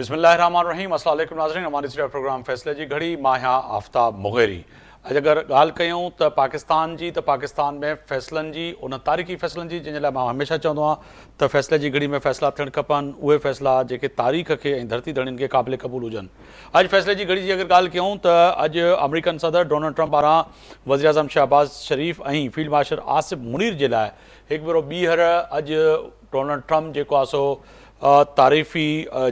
बिस्मिल्लाहिर्रहमानिर्रहीम। अस्सलाम वालेकुम नाज़रीन, हमारे इस प्रोग्राम फ़ैसले जी घड़ी मां आहियां आफ्ताब मुग़ैरी। अॼु अगरि ॻाल्हि कयूं त पाकिस्तान जी, त पाकिस्तान में फ़ैसलनि जी, उन तारीख़ी फ़ैसलनि जी जंहिंजे लाइ मां हमेशह चवंदो आहियां त फ़ैसले जी घड़ी में फ़ैसला थियणु खपनि, उहे फ़ैसला जेके तारीख़ खे ऐं धरती धड़ियुनि खे क़ाबिल क़बूल हुजनि। अॼु फ़ैसले जी घड़ी जी अगरि ॻाल्हि कयूं त अॼु अमरीकन सदर डोनाल्ड ट्रंप पारां वज़ीर आज़म शहबाज़ शरीफ़ ऐं फील्ड मार्शल आसिफ मुनीर जे लाइ हिकु भेरो ॿीहर अॼु डोनाल्ड ट्रंप जेको आहे सो तारीफ़ी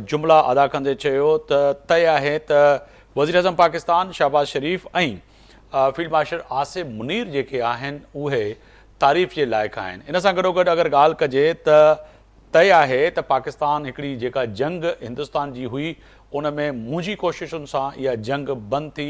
जुमिला अदा कंदे चयो त तय आहे त वज़ीर आज़म पाकिस्तान शहबाज़ शरीफ़ ऐं फील्ड मार्शल आसिफ मुनीर जेके आहिनि उहे तारीफ़ जे लाइक़ु आहिनि। इन सां गॾोगॾु अगरि ॻाल्हि कजे त तय आहे त पाकिस्तान हिकिड़ी जेका जंग हिंदुस्तान जी हुई उन में मुंहिंजी कोशिशुनि सां इहा जंग बंदि थी,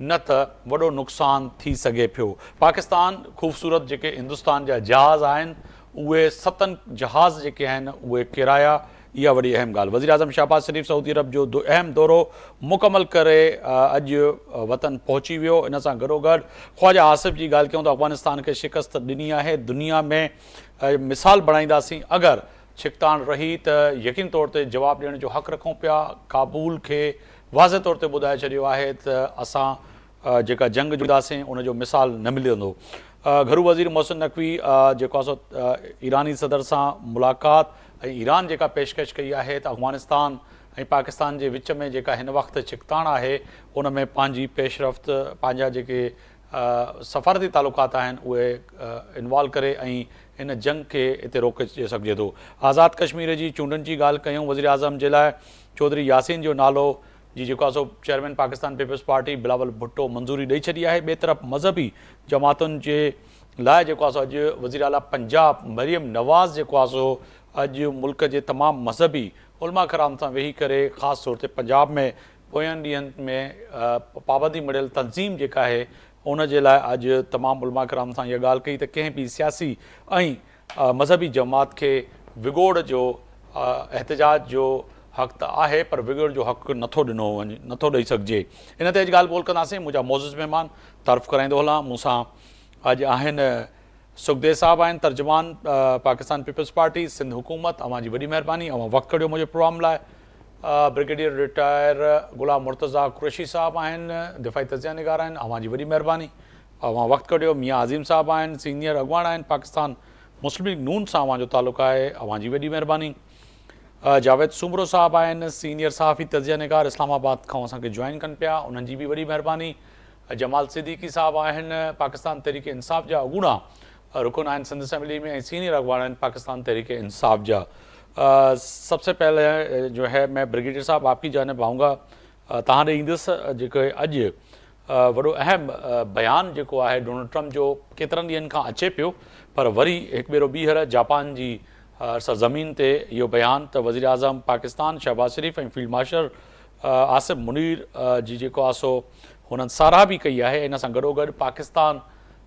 न त वॾो नुक़सानु थी सघे पियो। पाकिस्तान ख़ूबसूरत जेके हिंदुस्तान जा जहाज़ आहिनि उहे 7 जहाज़ जेके आहिनि उहे किराया, इहा वॾी अहम ॻाल्हि। वज़ीर आज़म शहबाज़ शरीफ़ सऊदी अरब जो अहम दौरो मुकमल करे अॼु वतन पहुची वियो। इन सां गॾोगॾु ख़्वाजा आसिफ जी ॻाल्हि कयूं त अफ़गानिस्तान खे शिकस्त ॾिनी आहे। दुनिया में मिसाल बणाईंदासीं अगरि छिकतान रही त यकीन तौर ते जवाबु ॾियण जो हक़ु रखूं पिया। काबुल खे वाज़े तौर ते ॿुधाए छॾियो आहे त असां जेका जंग जुदासीं उनजो मिसाल न मिलंदो। घरू वज़ीर मोहसिन नक़वी जेको आहे सो ईरानी सदर सां मुलाक़ात ऐं ईरान जेका पेशकश कई आहे त अफ़गानिस्तान ऐं पाकिस्तान जे विच में जेका हिन वक़्तु छिकताण आहे उन में पंहिंजी पेशरफ़्त, पंहिंजा जेके सफ़ारती तालुक़ात आहिनि उहे इन्वॉल्व करे ऐं इन जंग खे हिते रोके सघिजे थो। आज़ादु कश्मीर जी चूंडनि जी ॻाल्हि कयूं, वज़ीर आज़म जे लाइ चौधरी यासीन जो नालो जी जेको आहे सो चेयरमैन पाकिस्तान पीपल्स पार्टी बिलावल भुट्टो मंज़ूरी ॾेई छॾी आहे। ॿिए तरफ़ मज़हबी जमातुनि जे लाइ जेको आहे सो अॼु वज़ीर आला पंजाब मरियम नवाज़ जेको आहे सो अॼु मुल्क जे तमामु मज़हबी उलमा कराम सां वेही करे ख़ासि तौर ते पंजाब में पोयनि ॾींहंनि में पाबंदी मिलियल तनज़ीम जेका आहे उन जे लाइ अॼु तमामु उलमा कराम सां इहा ॻाल्हि कई त कंहिं बि सियासी ऐं मज़हबी जमात खे विगोड़ जो एहतजाज जो हक़ त आहे, पर विगोड़ जो हक़ नथो ॾिनो वञे, नथो ॾेई सघिजे। इन ते अॼु ॻाल्हि ॿोल कंदासीं। मुंहिंजा मोज़िज़ महिमान तारीफ़ कराईंदो हलां, मूंसां अॼु आहिनि सुखदेव साहब आहिनि, तर्जुमान पाकिस्तान पीपल्स पार्टी सिंध हुकूमत। अव्हां जी वॾी महिरबानी, अव्हां वक़्तु कढियो मुंहिंजे प्रोग्राम लाइ। ब्रिगेडियर रिटायर गुलाम मुर्तज़ा कुरैशी साहब आहिनि, दिफ़ाई तज़िया निगार आहिनि, अव्हां जी वॾी महिरबानी, अव्हां वक़्तु कढियो। मियां अज़ीम साहब आहिनि, सीनियर अॻवान आहिनि, पाकिस्तान मुस्लिम लीग नून सां अव्हांजो तालुक़ु आहे, अव्हां जी वॾी महिरबानी। जावेद सूमरो साहब आहिनि, सीनियर सहाफ़ी तज़िया निगार, इस्लामाबाद खां असांखे जॉइन कनि पिया, उन्हनि जी बि वॾी महिरबानी। जमाल सिद्दीकी साहब आहिनि, पाकिस्तान तहरीक इंसाफ़ जा अॻूणा रुकन आहिनि सिंध असेंबली में ऐं सीनियर अॻवान आहिनि पाकिस्तान तहरीक इंसाफ़ जा। सबसे पहले जो है मैं ब्रिगेडियर साहब आपकी जानब आऊँगा, तव्हां ॾे ईंदुसि जेके अॼु वॾो अहम बयानु जेको आहे डोनाल्ड ट्रंप जो केतिरनि ॾींहंनि खां अचे पियो, पर वरी हिकु भेरो ॿीहर जापान जी सरज़मीन ते इहो बयानु त वज़ीर आज़म पाकिस्तान शहबाज़ शरीफ़ ऐं फील्ड मार्शल आसिफ मुनीर जी जेको आहे सो हुननि साराह बि कई आहे। इन सां गॾोगॾु पाकिस्तान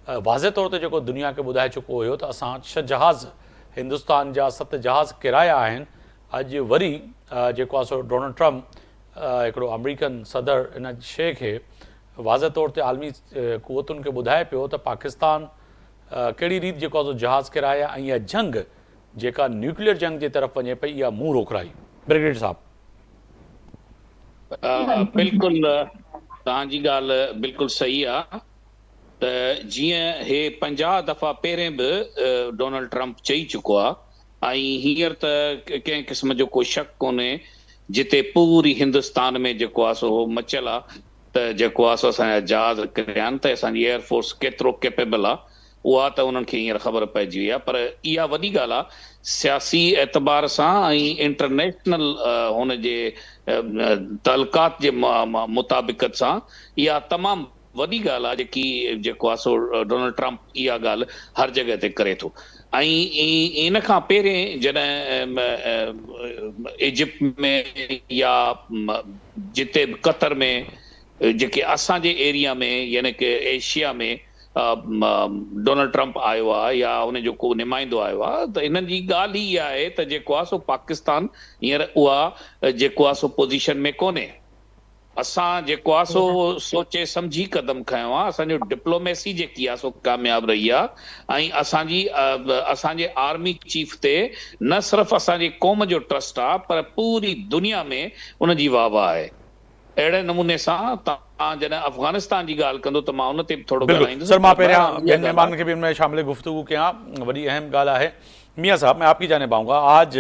वाज़े तौर ते जेको दुनिया खे ॿुधाए चुको हुयो त असां 6 जहाज़ हिंदुस्तान जा 7 जहाज़ किराया आहिनि। अॼु वरी जेको आहे सो डोनाल्ड ट्रंप हिकिड़ो अमरीकन सदर इन शइ खे वाज़े तौर ते आलमी क़ुवतुनि खे ॿुधाए पियो त पाकिस्तान कहिड़ी रीति जेको आहे सो जहाज़ किराया ऐं इहा जंग जेका न्यूक्लियर जंग जे तरफ़ वञे पई, इहा मुंहुं रोकराई। ब्रिगेडियर साहब। बिल्कुलु तव्हांजी ॻाल्हि बिल्कुलु सही आहे त जीअं हे 50 दफ़ा पहिरें बि डोनाल्ड ट्रंप चई चुको आहे ऐं हींअर त कंहिं क़िस्म जो को शक कोन्हे जिते पूरी हिंदुस्तान में जेको आहे सो मचियल आहे त जेको आहे सो असांजा जहाज़ किरिया आहिनि त असांजी एयरफोर्स केतिरो कैपेबल आहे, उहा त उन्हनि खे हींअर ख़बर पइजी वई आहे। पर इहा वॾी ॻाल्हि आहे सियासी एतबार सां ऐं इंटरनेशनल हुनजे तालुकात जे मुताबिक़त सां इहा तमामु वॾी ॻाल्हि आहे जेको आहे सो डोनाल्ड ट्रंप इहा ॻाल्हि हर जॻह ते करे थो। ऐं इन खां पहिरें जॾहिं इजिप्ट में या जिते कतर में जेके असांजे एरिया में यानी कि एशिया में डोनाल्ड ट्रंप आयो आहे या उनजो को नुमाइंदो आयो आहे त इन्हनि जी ॻाल्हि ई इहा आहे त जेको आहे सो पाकिस्तान हींअर उहा जेको आहे सो पोज़ीशन में कोन्हे असां जेको आहे सो सोचे सम्झी कदम खयो आहे, असांजो डिप्लोमेसी जेकी आहे सो कामयाब रही आहे, ऐं असांजे आर्मी चीफ ते न सिर्फ़ु असांजे क़ौम जो ट्रस्ट आहे पर पूरी दुनिया में उनजी वाह वाह आहे। अहिड़े नमूने सां तव्हां जॾहिं अफ़गानिस्तान जी ॻाल्हि कंदो त मां उन ते बि थोरो बिल्कुल ॻाल्हाईंदुसि। सर, मां पहिरियां बहरहाल इहा ॿियनि ॻाल्हि मेहमाननि खे भी उनमें शामिल गुफ्तगू कयां, बड़ी अहम ॻाल्हि आहे। मियाँ साहब, मैं आपकी जाने पाऊँगा, आज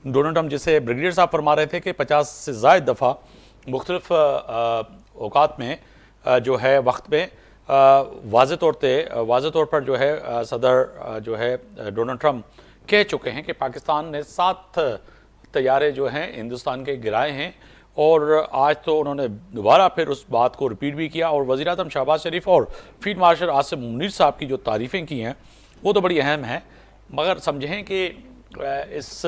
डोनाल्ड ट्रंप, जिसे ब्रिगेडियर साहब फरमा रहे थे कि 50 से ज़ायद दफ़ा मुख्तलिफ औकात में जो है वक्त में वाज़ तौर पर जो है सदर जो है डोनाल्ड ट्रंप कह चुके हैं कि पाकिस्तान ने 7 तैयारे जो हैं हिंदुस्तान के गिराए हैं, और आज तो उन्होंने दोबारा फिर उस बात को रिपीट भी किया, और वज़ीर आज़म शहबाज शरीफ और फील्ड मार्शल आसिम मुनीर साहब की जो तारीफ़ें की हैं वो तो बड़ी अहम हैं। मगर समझें कि इस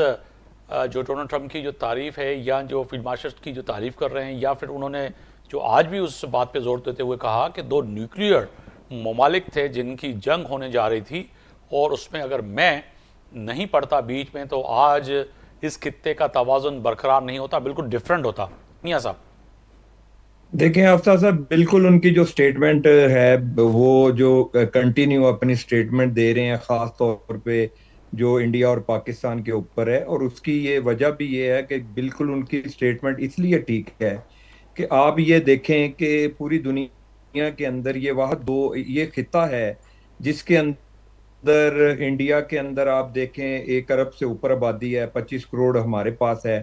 जो डोनाल्ड ट्रंप की जो तारीफ़ है या जो फील्ड मार्शल की जो तारीफ़ कर रहे हैं, या फिर उन्होंने जो आज भी उस बात पे जोर देते हुए कहा कि 2 न्यूक्लियर ममालिक थे जिनकी जंग होने जा रही थी, और उसमें अगर मैं नहीं पड़ता बीच में तो आज इस खित्ते का तवाज़ुन बरकरार नहीं होता, बिल्कुल डिफरेंट होता। मियाँ साहब, देखें आफ्ताब साहब, बिल्कुल उनकी जो स्टेटमेंट है वो जो कंटिन्यू अपनी स्टेटमेंट दे रहे हैं, खास तौर पे जो इंडिया और पाकिस्तान के ऊपर है, और उसकी ये वजह भी ये है कि बिल्कुल उनकी स्टेटमेंट इसलिए ठीक है कि आप ये देखें कि पूरी दुनिया के अंदर ये खिता है जिसके अंदर, इंडिया के अंदर आप देखें 1 अरब से ऊपर आबादी है, 25 करोड़ हमारे पास है,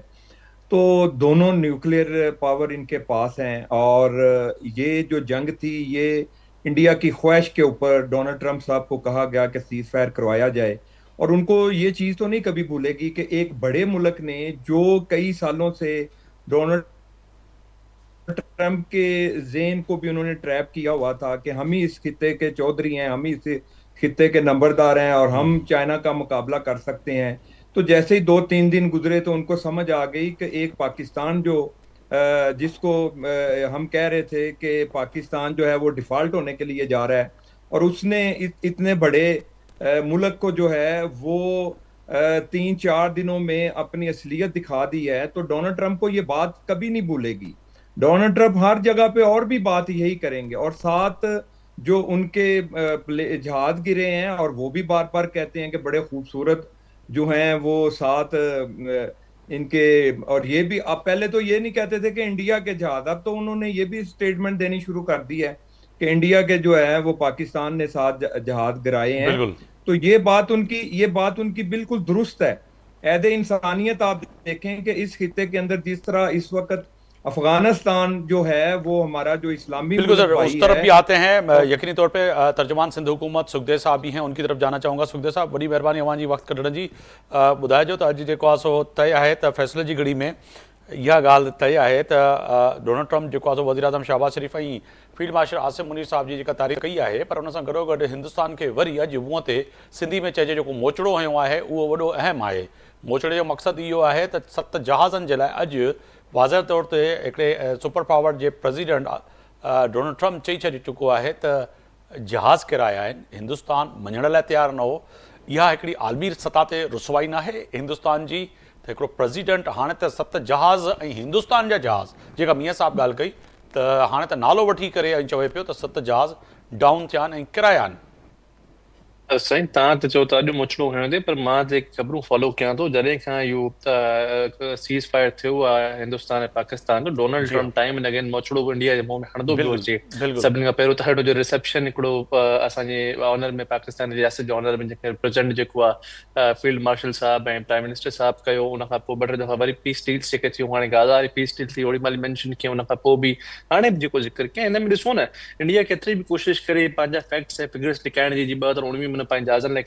तो दोनों न्यूक्लियर पावर इनके पास हैं। और ये जो जंग थी ये इंडिया की ख्वाहिश के ऊपर डोनाल्ड ट्रंप साहब को कहा गया कि सीज फायर करवाया जाए, और उनको ये चीज तो नहीं कभी भूलेगी कि एक बड़े मुल्क ने जो कई सालों से डोनाल्ड ट्रंप के जेन को भी उन्होंने ट्रैप किया हुआ था कि हम ही इस खित्ते के चौधरी हैं, हम ही इस खित्ते के नंबरदार हैं और हम चाइना का मुकाबला कर सकते हैं। तो जैसे ही 2-3 दिन गुजरे तो उनको समझ आ गई कि एक पाकिस्तान जो जिसको हम कह रहे थे कि पाकिस्तान जो है वो डिफॉल्ट होने के लिए जा रहा है, और उसने इतने बड़े मुल्क को जो है वो 3-4 दिनों में अपनी असलियत दिखा दी है। तो डोनाल्ड ट्रंप को ये बात कभी नहीं भूलेगी। डोनाल्ड ट्रंप हर जगह पे और भी बात यही करेंगे, और साथ जो उनके जहाज गिरे हैं और वो भी बार बार कहते हैं कि बड़े खूबसूरत जो हैं वो साथ इनके। और ये भी, अब पहले तो ये नहीं कहते थे कि इंडिया के जहाज, अब तो उन्होंने ये भी स्टेटमेंट देनी शुरू कर दी है कि इंडिया के जो है वो पाकिस्तान ने साथ जहाज गिराए हैं। बिल्कुल तो ये बात उनकी बिल्कुल दुरुस्त है। ऐदे इंसानियत आप देखें कि इस खित्ते के अंदर जिस तरह इस वक्त अफगानिस्तान जो है वो हमारा जो इस्लामी बिल्कुल सर, भाई उस तरफ है। भी आते हैं। यकीनी तौर पे तर्जुमान सिंध हुकूमत सुखदेव साहब भी हैं, उनकी तरफ जाना चाहूँगा। सुखदेव साहब, बड़ी महिरबानी अवां जी वक्त कढण जी। ॿुधाइजो त अॼु जेको आहे सो तय आहे त फ़ैसिले जी घड़ी में इहा ॻाल्हि तय आहे त डोनाल्ड ट्रंप जेको आहे सो वज़ीर आज़म शहबाज शरीफ़ ऐं फील्ड मार्शल आसिम मुनीर साहब जी जेका तारीफ़ कई आहे, पर उन सां गॾोगॾु हिंदुस्तान खे वरी अॼु मुंहं ते सिंधी में चइजे जेको मोचड़ो हयो आहे उहो वॾो अहम आहे। मोचड़े जो मक़सदु इहो आहे त 7 जहाज़नि जे लाइ अॼु वाज़ह तौर ते हिकिड़े सुपर पावर जे प्रेसिडेंट डोनाल्ड ट्रंप चई छॾी चुको आहे त जहाज़ किराया आहिनि, हिंदुस्तान मञण लाइ तयारु न हो। इहा हिकिड़ी आलमी सतह ते रुसवाई नाहे हिंदुस्तान जी त हिकिड़ो प्रेसिडेंट हाणे त 7 जहाज़ ऐं हिंदुस्तान जा जहाज़, जेका मियां साहब ॻाल्हि कई त हाणे त नालो वठी करे ऐं चवे पियो त 7 जहाज़ डाउन थिया आहिनि ऐं किराया आहिनि। साईं, तव्हां त चओ था अॼु मोचड़ो खणो थी, पर मां जेके ख़बरूं फॉलो कयां थो, जॾहिं खां इहो सीज़ फायर थियो आहे हिंदुस्तान ऐं पाकिस्तान जो, Donald Trump time and again मोचड़ो इंडिया जे मुंहं में हणंदो पियो अचे। सभिनी खां पहिरियों त जो रिसेप्शन हिकिड़ो असांजे ऑनर में, पाकिस्तान जी रियासत जे ऑनर में जेके प्रेसिडेंट जेको आहे फील्ड मार्शल साहब ऐं प्राइम मिनिस्टर साहब कयो, उन खां पोइ 2-3 दफ़ा वरी पीस डील्स जेके थियूं, हाणे गाज़ा वारी पीस डील थी, ओड़ी महिल मेंशन कयूं, उन खां पोइ बि हाणे बि जेको ज़िक्र कयां। हिन में ॾिसो न, इंडिया केतिरी बि कोशिशि करे पंहिंजा फैक्ट्स ऐं फिगर्स लिकाइण जी 2019 में पंहिंजे जहाज़नि लाइ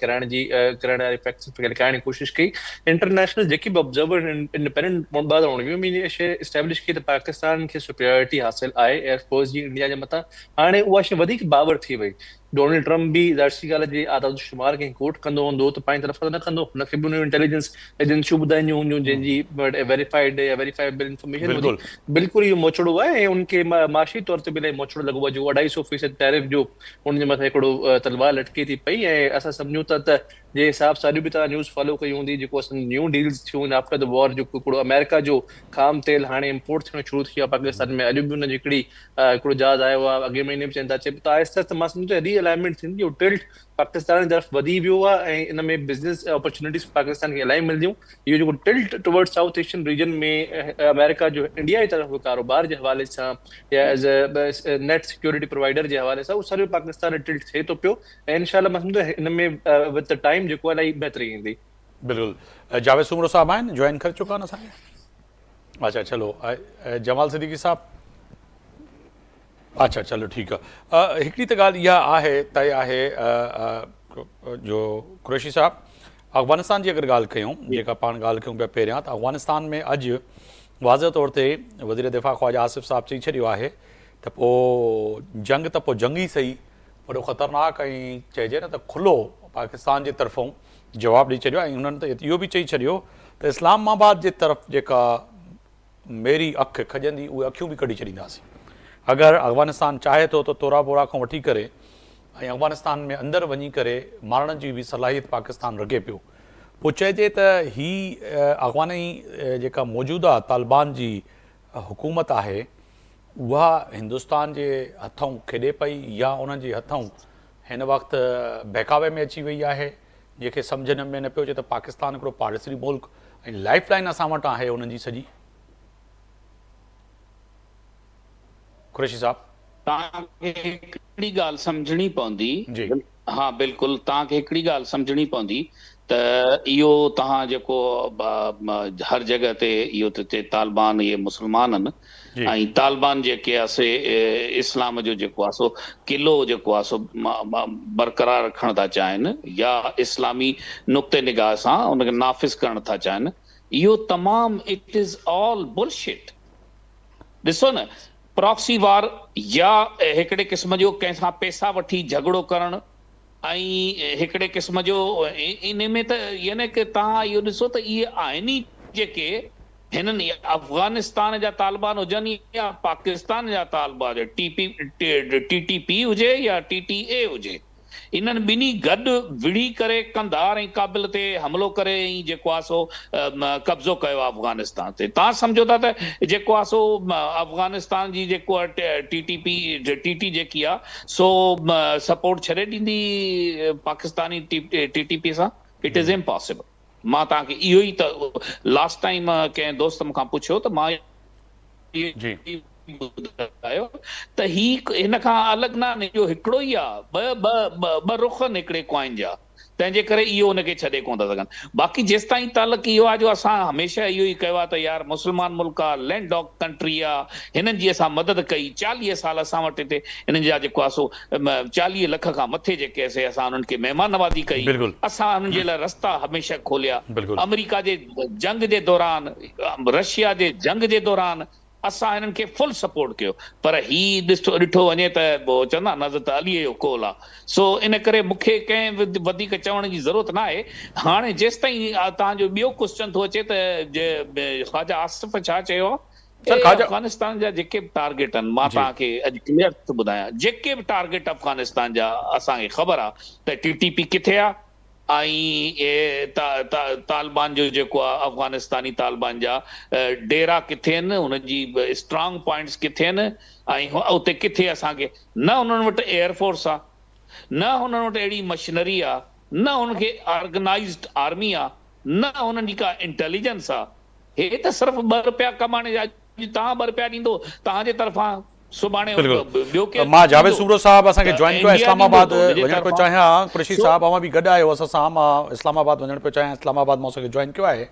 करण वारी फैक्ट्स लिकाइण जी कोशिशि कई। इंटरनेशनल जेकी बि ऑब्जर्वर इंडिपेंडेंट 2019 में इहा शइ एस्टेब्लिश कई त पाकिस्तान खे सुपीरियरिटी हासिल आहे एयरफोर्स जी इंडिया जे मथां। हाणे उहा शइ वधीक बावर थी वई। डोनाल्ड ट्रंप भी ज़ाहिर सी ॻाल्हि आहे, जे आदाद शुमार खे कोट कंदो हूंदो त पंहिंजी तरफ़ सां न कंदो, हुनखे बि उन इंटेलिजेंस एजेंसियूं ॿुधाईंदियूं हूंदियूं जंहिंजी वेरीफाइड या वेरीफाइबल इंफॉर्मेशन हूंदी। बिल्कुलु इहो मोचड़ो आहे, ऐं उनखे माशी तौर ते बि इलाही मोचड़ो लॻो आहे जो 250% टैरिफ जो उनजे मथां हिकिड़ो तलवार लटके थी पई। ऐं असां सम्झूं था त जे हिसाब सां अॼु बि तव्हां न्यूज़ फॉलो कई हूंदी, जेको असां न्यू डील्स थियूं आहिनि आफ्टर द वॉर, जेको हिकिड़ो अमेरिका जो खाम तेल हाणे इम्पोर्ट थियणु शुरू थी वियो आहे पाकिस्तान में। अॼु बि हुनजी हिकिड़ो जहाज़ आयो आहे, अॻे महीने बि चवनि था अचे, त आहिस्ते आहिस्ते मां सम्झो रीअलाइनमेंट थींदी, टिल्ट पाकिस्तान जी तरफ़ वधी वियो आहे ऐं इन में बिज़नेस अपॉर्चुनिटीज़ पाकिस्तान खे इलाही मिलंदियूं। इहो जेको tilt towards South Asian region में अमेरिका जो इंडिया जी तरफ़ कारोबार जे हवाले सां या as a net security provider जे हवाले सां, उहो सॼो पाकिस्तान टिल्ट थिए थो पियो ऐं इनशाला मां सम्झो हिन में विद द टाइम जेको आहे इलाही बहितरी ईंदी। बिल्कुलु। जावेद सुमरो साहब आहिनि, जॉइन करे चुका आहिनि असांखे? अच्छा चलो। जमाल सिद्दीकी साहब? अच्छा चलो ठीकु आहे। हिकिड़ी त ॻाल्हि इहा आहे, तय आहे जो कुरैशी साहब, अफ़गानिस्तान जी अगरि ॻाल्हि कयूं, जेका पाण ॻाल्हि कयूं पिया पहिरियां, त अफ़गानिस्तान में अॼु वाज़ह तौर ते वज़ीर दिफ़ा ख़्वाजा आसिफ़ साहब चई छॾियो आहे त पोइ जंग त पोइ जंग ई सही, वॾो ख़तरनाक ऐं चइजे न त खुलो पाकिस्तान जे तरफ़ां जवाबु ॾेई छॾियो आहे। ऐं हुननि त इहो बि चई छॾियो त इस्लामाबाद जे तरफ़ जेका मेरी अखि खॼंदी, उहे अखियूं बि कढी छॾींदासीं। अगरि अफ़गानिस्तान चाहे थो त तोरा बोरा खां वठी करे ऐं अफ़गानिस्तान में अंदरि वञी करे मारण जी बि सलाहियत पाकिस्तान रखे पियो। पोइ चइजे त ही अफ़गानी जेका मौजूदा तालिबान जी हुकूमत आहे, उहा हिंदुस्तान जे हथऊं खेॾे पई या उन्हनि जे हथऊं हिन वक़्तु बहकावे में अची वई आहे, जंहिंखे सम्झ में न पियो अचे त पाकिस्तान हिकिड़ो पाड़ेसरी मुल्क ऐं लाइफ लाइन असां वटि आहे उन्हनि जी सॼी। कुरैशी साहब? तव्हांखे हिकिड़ी ॻाल्हि सम्झणी पवंदी। जी। हा बिल्कुलु, तव्हांखे हिकिड़ी ॻाल्हि सम्झणी पवंदी त इहो तव्हां जेको हर जॻह ते इहो त चए तालिबान इहे मुस्लमान आहिनि ऐं तालिबान जेके आहे से इस्लाम जो जेको आहे सो किलो जेको आहे सो बरक़रार रखणु था चाहिनि या इस्लामी नुक़्ते निगाह सां उनखे नाफ़िज़ करणु था चाहिनि। इहो तमामु इट इज़ ऑल बुलशिट। ॾिसो न, प्रॉक्सी वार या हिकिड़े क़िस्म जो कंहिंसां पैसा वठी झगड़ो करणु ऐं हिकिड़े क़िस्म जो इन में त यानी की तव्हां इहो ॾिसो त इहे आहिनि ई जेके हिननि अफ़गानिस्तान जा तालिबान हुजनि या पाकिस्तान जा तालिबान, TTP हुजे या TTA हुजे, इन्हनि ॿिन्ही गॾु विढ़ी करे कंधार ऐं काबिल ते हमिलो करे ऐं जेको आहे सो कब्ज़ो कयो आहे अफ़गानिस्तान ते। तव्हां सम्झो था त जेको आहे सो अफ़गानिस्तान जी जेको आहे TT जेकी आहे सो सपोर्ट छॾे ॾींदी पाकिस्तानी TTP सां? It is impossible. मां तव्हांखे इहो ई त लास्ट टाइम कंहिं दोस्त मूंखां पुछियो त मां ॿुधायो त ही हिन खां अलॻि न, इहो हिकिड़ो ई आहे, ॿ रुख आहिनि हिकिड़े कॉइन जा, तंहिंजे करे इहो हुनखे छॾे कोन था सघनि। बाक़ी जेसि ताईं तालुक इहो आहे जो असां हमेशह इहो ई कयो आहे त यार मुस्लमान मुल्क आहे, लैंड डॉग कंट्री आहे, हिननि जी असां मदद कई 40 साल असां वटि हिते हिननि जा जेको आहे सो 40 लख खां मथे जेके असां उन्हनि खे महिमान नवाज़ी कई, असां उन्हनि जे लाइ रस्ता हमेशह खोलिया। अमेरिका जे जंग जे दौरान, रशिया जे जंग जे दौरान असां हिननि खे फुल सपोर्ट कयो, पर ही ॾिठो वञे त चवंदा न त अलीअ जो कोल आहे। सो इन करे मूंखे कंहिं वधीक चवण जी ज़रूरत न आहे। हाणे जेसि ताईं तव्हांजो ॿियो क्वेश्चन थो अचे त ख़्वाजा आसिफ़ छा चयो आहे, अफ़गानिस्तान जा जेके बि टारगेट आहिनि, मां तव्हांखे अॼु क्लियर थो ॿुधायां, जेके बि टारगेट अफ़गानिस्तान जा असांखे ख़बर आहे त TTP किथे आहे ऐं तालिबान जो जेको आहे अफ़गानिस्तानी तालिबान जा डेरा किथे आहिनि, हुनजी स्ट्रांग पॉइंट्स किथे आहिनि ऐं उते किथे असांखे न हुननि वटि एयरफोर्स आहे, न हुननि वटि अहिड़ी मशीनरी आहे, न हुनखे ऑर्गेनाइज़्ड आर्मी आहे, न हुननि जी का इंटेलिजेंस आहे। हे त सिर्फ़ु ₹2 कमाइण जा, तव्हां ₹2 ॾींदो तव्हांजे तरफ़ां सुभाणे मां जावेद सुमरो साहब असांखे जॉइन कयो आहे, इस्लामाबाद वञण पियो चाहियां। कुरैशी साहब अवां बि गॾु आहियो असां सां, मां इस्लामाबाद वञण पियो चाहियां, इस्लामाबाद मां असांखे जॉइन कयो आहे।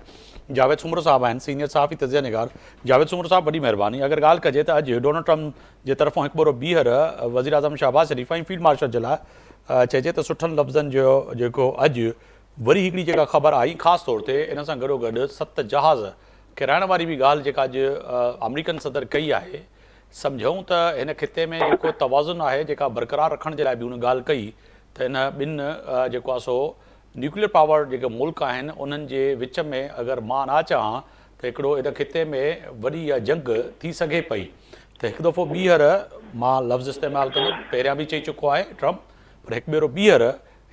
जावेद सुमरो साहब आहिनि, सीनियर सहाफ़ी तज़िया निगार। जावेद सुमरो साहब वॾी महिरबानी। अगरि ॻाल्हि कजे त अॼु डोनाल्ड ट्रम्प जे तरफ़ां हिकु भेरो ॿीहर वज़ीर आज़म शहबाज़ शरीफ़ ऐं फील्ड मार्शल जे लाइ चइजे त सुठनि लफ़्ज़नि जो जेको अॼु वरी हिकिड़ी जेका ख़बर आई, ख़ासि तौर ते इन सां गॾोगॾु 7 जहाज़ किराइण वारी बि ॻाल्हि जेका अॼु अमरीकन सदर कई आहे। सम्झूं त हिन खिते में जेको तवाज़ुन आहे जेका बरक़रार रखण जे लाइ बि हुन ॻाल्हि कई त हिन ॿिनि जेको आहे सो न्यूक्लियर पावर जेके मुल्क आहिनि उन्हनि जे विच में अगरि मां न चाहियां त हिकिड़ो इन खिते में वॾी इहा जंग थी सघे पई। त हिकु दफ़ो ॿीहर मां लफ़्ज़ इस्तेमालु कंदुमि, पहिरियां बि चई चुको आहे ट्रम्प, पर हिकु भेरो ॿीहर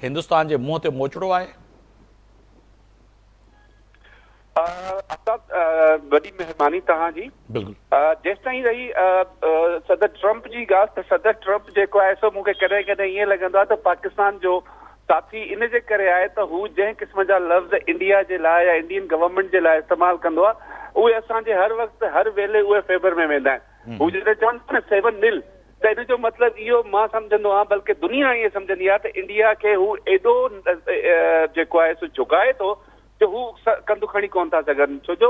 हिंदुस्तान जे मुंहं ते मोचड़ो आहे आफ्ताब वॾी महिरबानी तव्हांजी। बिल्कुलु जेसि ताईं रही सदर ट्रंप जी ॻाल्हि, त सदर ट्रंप जेको आहे सो मूंखे कॾहिं कॾहिं ईअं लॻंदो आहे त पाकिस्तान जो साथी इन जे करे आहे त हू जंहिं क़िस्म जा लफ़्ज़ इंडिया जे लाइ या इंडियन गवर्नमेंट जे लाइ इस्तेमालु कंदो आहे उहे असांजे हर वक़्तु हर वेले उहे फेवर में वेंदा आहिनि। हू जॾहिं चवनि था न 7-0 त इन जो मतिलबु इहो मां सम्झंदो आहियां, बल्कि दुनिया ईअं सम्झंदी आहे त इंडिया खे हू एॾो जेको आहे सो झुकाए थो जो हू कंधु खणी कोन था सघनि। छो जो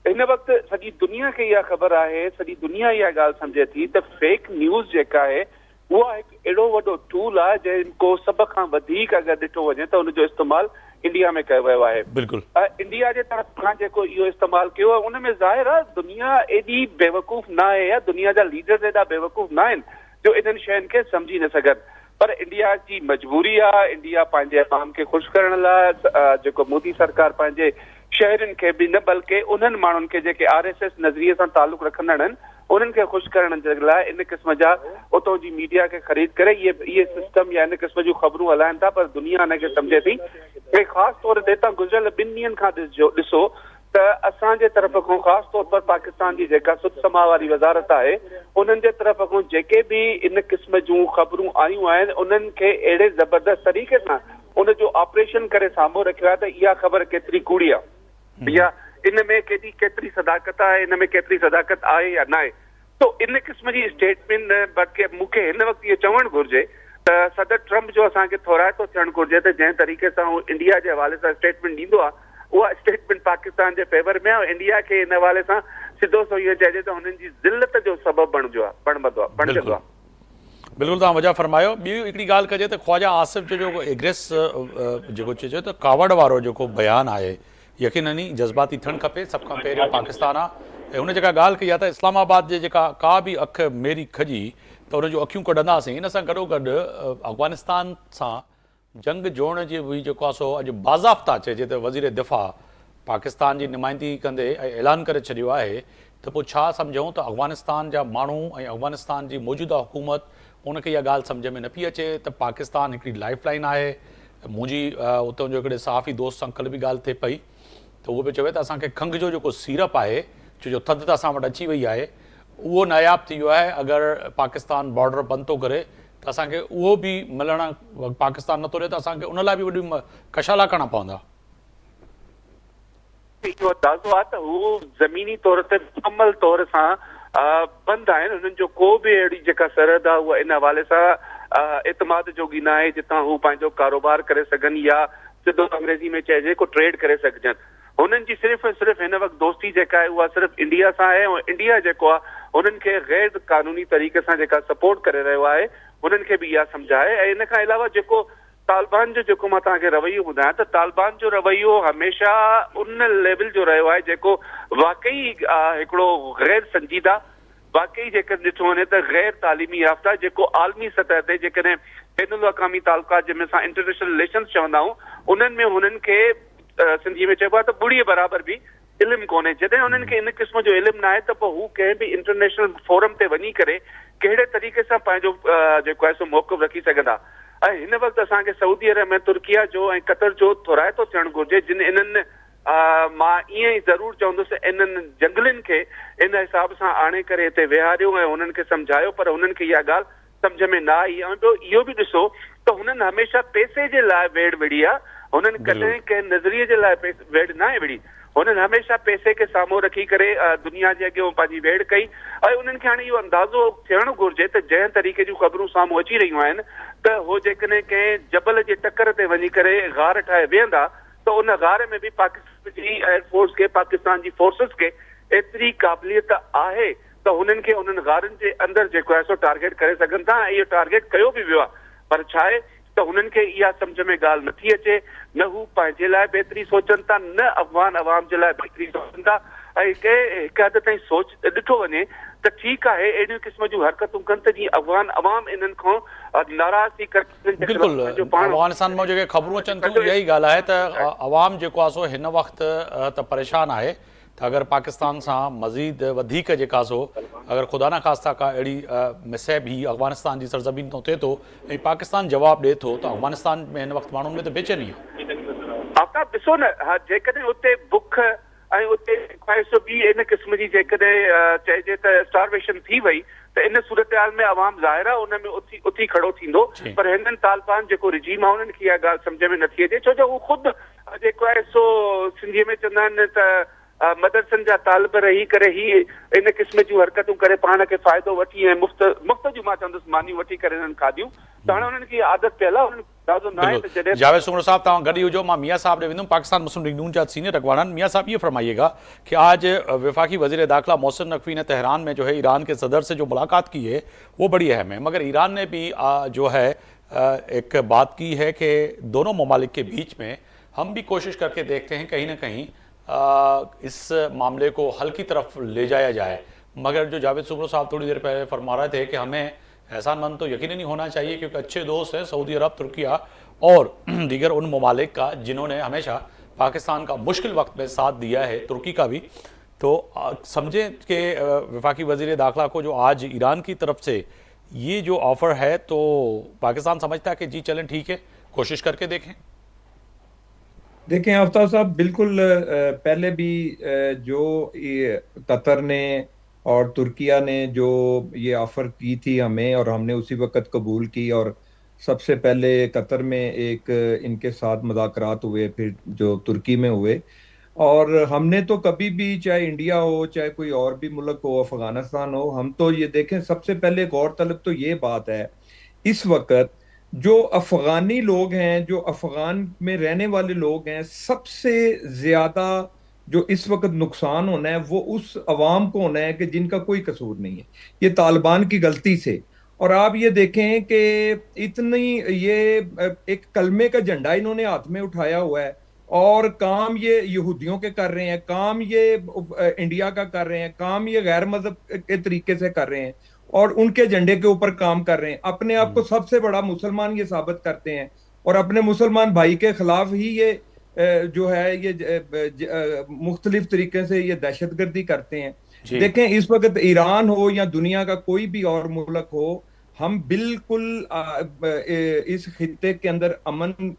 हिन वक़्तु सॼी दुनिया खे इहा ख़बर आहे, सॼी दुनिया इहा ॻाल्हि सम्झे थी त फेक न्यूज़ जेका आहे उहा हिकु एॾो वॾो टूल आहे जंहिंको सभ खां वधीक अगरि ॾिठो वञे त हुनजो इस्तेमालु इंडिया में कयो वियो आहे। बिल्कुलु इंडिया जे तरफ़ खां जेको इहो इस्तेमालु कयो आहे उन में ज़ाहिर आहे दुनिया एॾी बेवकूफ़ न आहे या दुनिया जा लीडर्स एॾा बेवकूफ़ न आहिनि जो इन्हनि शयुनि खे सम्झी न सघनि। पर इंडिया जी मजबूरी आहे, इंडिया पंहिंजे अवाम खे ख़ुशि करण लाइ जेको मोदी सरकार पंहिंजे शहरनि खे बि न बल्कि उन्हनि माण्हुनि खे जेके RSS नज़रिए सां तालुक़ रखंदड़ आहिनि उन्हनि खे ख़ुशि करण जे लाइ इन क़िस्म जा उतां जी मीडिया खे ख़रीद करे इहे सिस्टम या इन क़िस्म जूं ख़बरूं हलाइनि था। पर दुनिया हिनखे सम्झे थी ऐं ख़ासि तौर ते तव्हां गुज़िरियल 2 ॾींहंनि खां ॾिसो त असांजे तरफ़ खां ख़ासि तौर पर पाकिस्तान जी जेका सुध समा वारी वज़ारत आहे उन्हनि जे तरफ़ खां जेके बि इन क़िस्म जूं ख़बरूं आयूं आहिनि उन्हनि खे अहिड़े ज़बरदस्त तरीक़े सां उनजो ऑपरेशन करे साम्हूं रखियो आहे त इहा ख़बर केतिरी कूड़ी आहे या इन में केतिरी सदाकत आहे, इन में केतिरी सदाकत आहे या न आहे। तो इन क़िस्म जी स्टेटमेंट बल्कि मूंखे हिन वक़्तु इहो चवणु घुरिजे त सदर ट्रंप जो असांखे थोराइतो थियणु घुरिजे त जंहिं तरीक़े सां हू इंडिया जे हवाले सां स्टेटमेंट ॾींदो आहे उहा स्टेटमेंट पाकिस्तान जे फेवर में आहे। इंडिया खे इन हवाले सां सिधो सो इहो चइजे त हुननि जी ज़िल्लत जो सबबु बणजंदो आहे। बिल्कुलु तव्हां वजह फरमायो। ॿी हिकिड़ी ॻाल्हि कजे त ख्वाजा आसिफ जो जेको एग्रेस जेको चइजे त कावड़ वारो जेको बयानु आहे यकीनन ई जज़्बाती थियणु खपे। सभ खां पहिरियों पाकिस्तान आहे ऐं हुन जेका ॻाल्हि कई आहे त इस्लामाबाद जे जेका का बि अखि मेरी खजी त हुन जूं अखियूं कढंदासीं। इन सां गॾोगॾु अफ़गानिस्तान सां जंग जोड़ण जी बि जेको आहे सो अॼु बाज़ाफ़्ता चइजे त वज़ीर दिफ़ा पाकिस्तान जी नुमाइंदगी कंदे ऐं ऐलान करे छॾियो आहे त पोइ छा सम्झूं त अफ़गानिस्तान जा माण्हू ऐं अफ़गानिस्तान जी मौजूदा हुकूमत उनखे इहा ॻाल्हि सम्झ में न पई अचे त पाकिस्तान हिकिड़ी लाइफ लाइन आहे। मुंहिंजी उतां जो हिकिड़े सहाफ़ी दोस्त सां कल्ह बि ॻाल्हि थिए पई त उहो बि चवे त असांखे खंघि जो जेको सीरप आहे छो जो थधि त असां वटि अची वई आहे उहो नायाबु थी वियो आहे। अगरि पाकिस्तान बॉर्डर बंदि थो करे त असांखे उहो बि मिलणु पाकिस्तान नथो ॾिए त असांखे उन लाइ बि वॾी कशाला करणा पवंदा। इहो अंदाज़ो आहे त हू ज़मीनी तौर ते मुकमल तौर सां बंदि आहिनि। हुननि जो को बि अहिड़ी जेका सरहद आहे उहा इन हवाले सां एतमाद जोगी न आहे जितां हू पंहिंजो कारोबार करे सघनि या सिधो अंग्रेज़ी में चइजे को ट्रेड करे सघजनि। हुननि जी सिर्फ़ु ऐं सिर्फ़ु हिन वक़्तु दोस्ती जेका आहे उहा सिर्फ़ु इंडिया सां आहे ऐं इंडिया जेको आहे हुननि खे गैर क़ानूनी तरीक़े सां जेका सपोर्ट करे रहियो आहे हुननि खे बि इहा सम्झाए। ऐं इन खां अलावा जेको तालिबान जो जेको मां तव्हांखे रवैयो ॿुधायां त तालिबान जो रवैयो हमेशह उन लेवल जो रहियो आहे जेको वाकई हिकिड़ो गैर संजीदा वाकई जेकर ॾिठो वञे त गैर तालीमी याफ़्ता जेको आलमी सतह ते जेकॾहिं बैनुल अक़वामी तालुकात जंहिंमें असां इंटरनेशनल रिलेशन्स चवंदा आहियूं उन्हनि में हुननि खे सिंधी में चइबो आहे त ॿुड़ीअ बराबरि बि इल्मु कोन्हे। जॾहिं हुननि खे इन क़िस्म जो इल्मु न आहे त पोइ हू कंहिं बि इंटरनेशनल फोरम ते वञी करे कहिड़े तरीक़े सां पंहिंजो जेको आहे सो मौक़िफ़ रखी सघंदा। ऐं हिन वक़्तु असांखे सऊदी अरब में तुर्किया जो ऐं कतर जो थोराइतो थियणु घुरिजे जिन इन्हनि मां ईअं ई ज़रूरु चवंदुसि इन्हनि जंगलनि खे इन हिसाब सां आणे करे हिते विहारियो ऐं हुननि खे सम्झायो पर हुननि खे इहा ॻाल्हि सम्झ में न आई। ऐं ॿियो इहो बि ॾिसो त हुननि हमेशह पैसे जे लाइ वेड़ विढ़ी आहे। हुननि कॾहिं कंहिं नज़रिए जे लाइ वेड़ न आहे विढ़ी। हुननि हमेशह पैसे खे साम्हूं रखी करे दुनिया जे अॻियां पंहिंजी वेड़ कई। ऐं उन्हनि खे हाणे इहो अंदाज़ो थियणु घुरिजे त जंहिं तरीक़े जूं ख़बरूं साम्हूं अची रहियूं आहिनि त हो जेकॾहिं कंहिं जबल जे टकर ते वञी करे गार ठाहे वेहंदा त उन गार में बि पाकिस्तान जी एयरफोर्स खे पाकिस्तान जी फोर्सिस खे एतिरी क़ाबिलियत आहे त हुननि खे उन्हनि गारनि जे अंदरि जेको आहे सो टारगेट करे सघनि था। ऐं इहो टारगेट कयो बि वियो आहे पर छा आहे त हुननि खे इहा सम्झ में ॻाल्हि नथी अचे न हू पंहिंजे लाइ बहितरी सोचनि था न अफ़गान अवाम जे लाइ बहितरी सोचनि था। ऐं कंहिं हिकु हद ताईं सोच ॾिठो वञे त ठीकु आहे अहिड़ियूं क़िस्म जूं हरकतूं कनि त जीअं अफ़गान अवाम इन्हनि खां नाराज़ थी करे। बिल्कुलु अफ़गानिस्तान में जेके ख़बरूं अचनि थियूं इहा ई ॻाल्हि आहे त अवाम जेको आहे सो हिन वक़्तु त परेशान आहे त अगरि पाकिस्तान सां मज़ीद वधीक जेका सो अगरि ख़ुदा न ख़ास्ता का अहिड़ी मिसैब ही अफ़गानिस्तान जी सरज़मीन तो थिए थो ऐं पाकिस्तान जवाबु ॾिए थो त अफ़गानिस्तान में हिन वक़्तु माण्हुनि में त बेचैनी आहे। आफ्ताब ॾिसो न जेकॾहिं उते बुख ऐं उते 120 इन क़िस्म जी जेकॾहिं चइजे त स्टारवेशन थी वई त इन सूरतहाल में अवाम ज़ाहिर आहे उन में उथी खड़ो थींदो। पर हिननि तालिबान जेको रिजीम आहे उन्हनि खे इहा ॻाल्हि सम्झ में नथी अचे, छो जो हू ख़ुदि जेको आहे सो सिंधीअ में चवंदा आहिनि त मदरसनि जा तालिब रही करे ही इन क़िस्म जूं हरकतूं करे पाण खे फ़ाइदो वठी ऐं मुफ़्त जूं मां चवंदुसि मानियूं वठी करे हिननि खाधियूं, त हाणे हुननि खे आदत पियल आहे। हुननि ॾाढो न आहे त जॾहिं जावेद सुमर साहब तव्हां गॾु हुजो, मां मियाँ साहब ॾे वेंदुमि, पाकिस्तान मुस्लिम लीग नून जा सीनियर अगवान। मियाँ साहब ये फरमाइएगा कि आज वफाकी वज़ीर दाखिला मोहसिन नकवी ने तेहरान में जो है ईरान के सदर से जो मुलाकात की है वो बड़ी अहम है, मगर ईरान ने भी जो है एक बात की है कि दोनों ममालिक के बीच में हम भी कोशिश करके देखते हैं कहीं ना कहीं इस मामले को हल की तरफ ले जाया जाए। मगर जो जावेद सुमर साहब थोड़ी देर पहले फरमा रहे थे कि हमें एहसानमंद तो यकीन नहीं होना चाहिए, क्योंकि अच्छे दोस्त हैं सऊदी अरब, तुर्किया और दीगर उन ममालिक का जिन्होंने हमेशा पाकिस्तान का मुश्किल वक्त में साथ दिया है, तुर्की का भी। तो समझें कि वफाकी वज़ीर दाखिला को जो आज ईरान की तरफ से ये जो ऑफ़र है तो पाकिस्तान समझता है कि जी चलें ठीक है, कोशिश करके देखें। देखें आफ्ताब साहब, बिल्कुल पहले भी जो कतर ने और तुर्किया ने जो ये ऑफर की थी हमें और हमने उसी वक्त कबूल की, और सबसे पहले कतर में एक इनके साथ मुज़ाकरात हुए, फिर जो तुर्की में हुए, और हमने तो कभी भी चाहे इंडिया हो चाहे कोई और भी मुल्क हो, अफगानिस्तान हो, हम तो ये देखें सबसे पहले गौरतलब तो ये बात है इस वक्त जो अफगानी लोग हैं, जो अफगान में रहने वाले लोग हैं, सबसे ज्यादा जो इस वक्त नुकसान होना है वो उस अवाम को होना है कि जिनका कोई कसूर नहीं है, ये तालिबान की गलती से। और आप ये देखें कि इतनी ये एक कलमे का झंडा इन्होंने हाथ में उठाया हुआ है और काम ये यहूदियों के कर रहे हैं, काम ये इंडिया का कर रहे हैं, काम ये गैर मजहब के तरीके से कर रहे हैं और उनके झंडे के ऊपर काम कर रहे हैं, अपने आप को सबसे बड़ा मुसलमान ये साबित करते हैं और अपने मुसलमान भाई के खिलाफ ही ये जो है ये मुख्तलिफ तरीके से ये दहशतगर्दी करते हैं। देखें इस वक्त ईरान हो या दुनिया का कोई भी और मुल्क हो, हम बिल्कुल इस खित्ते के अंदर अमन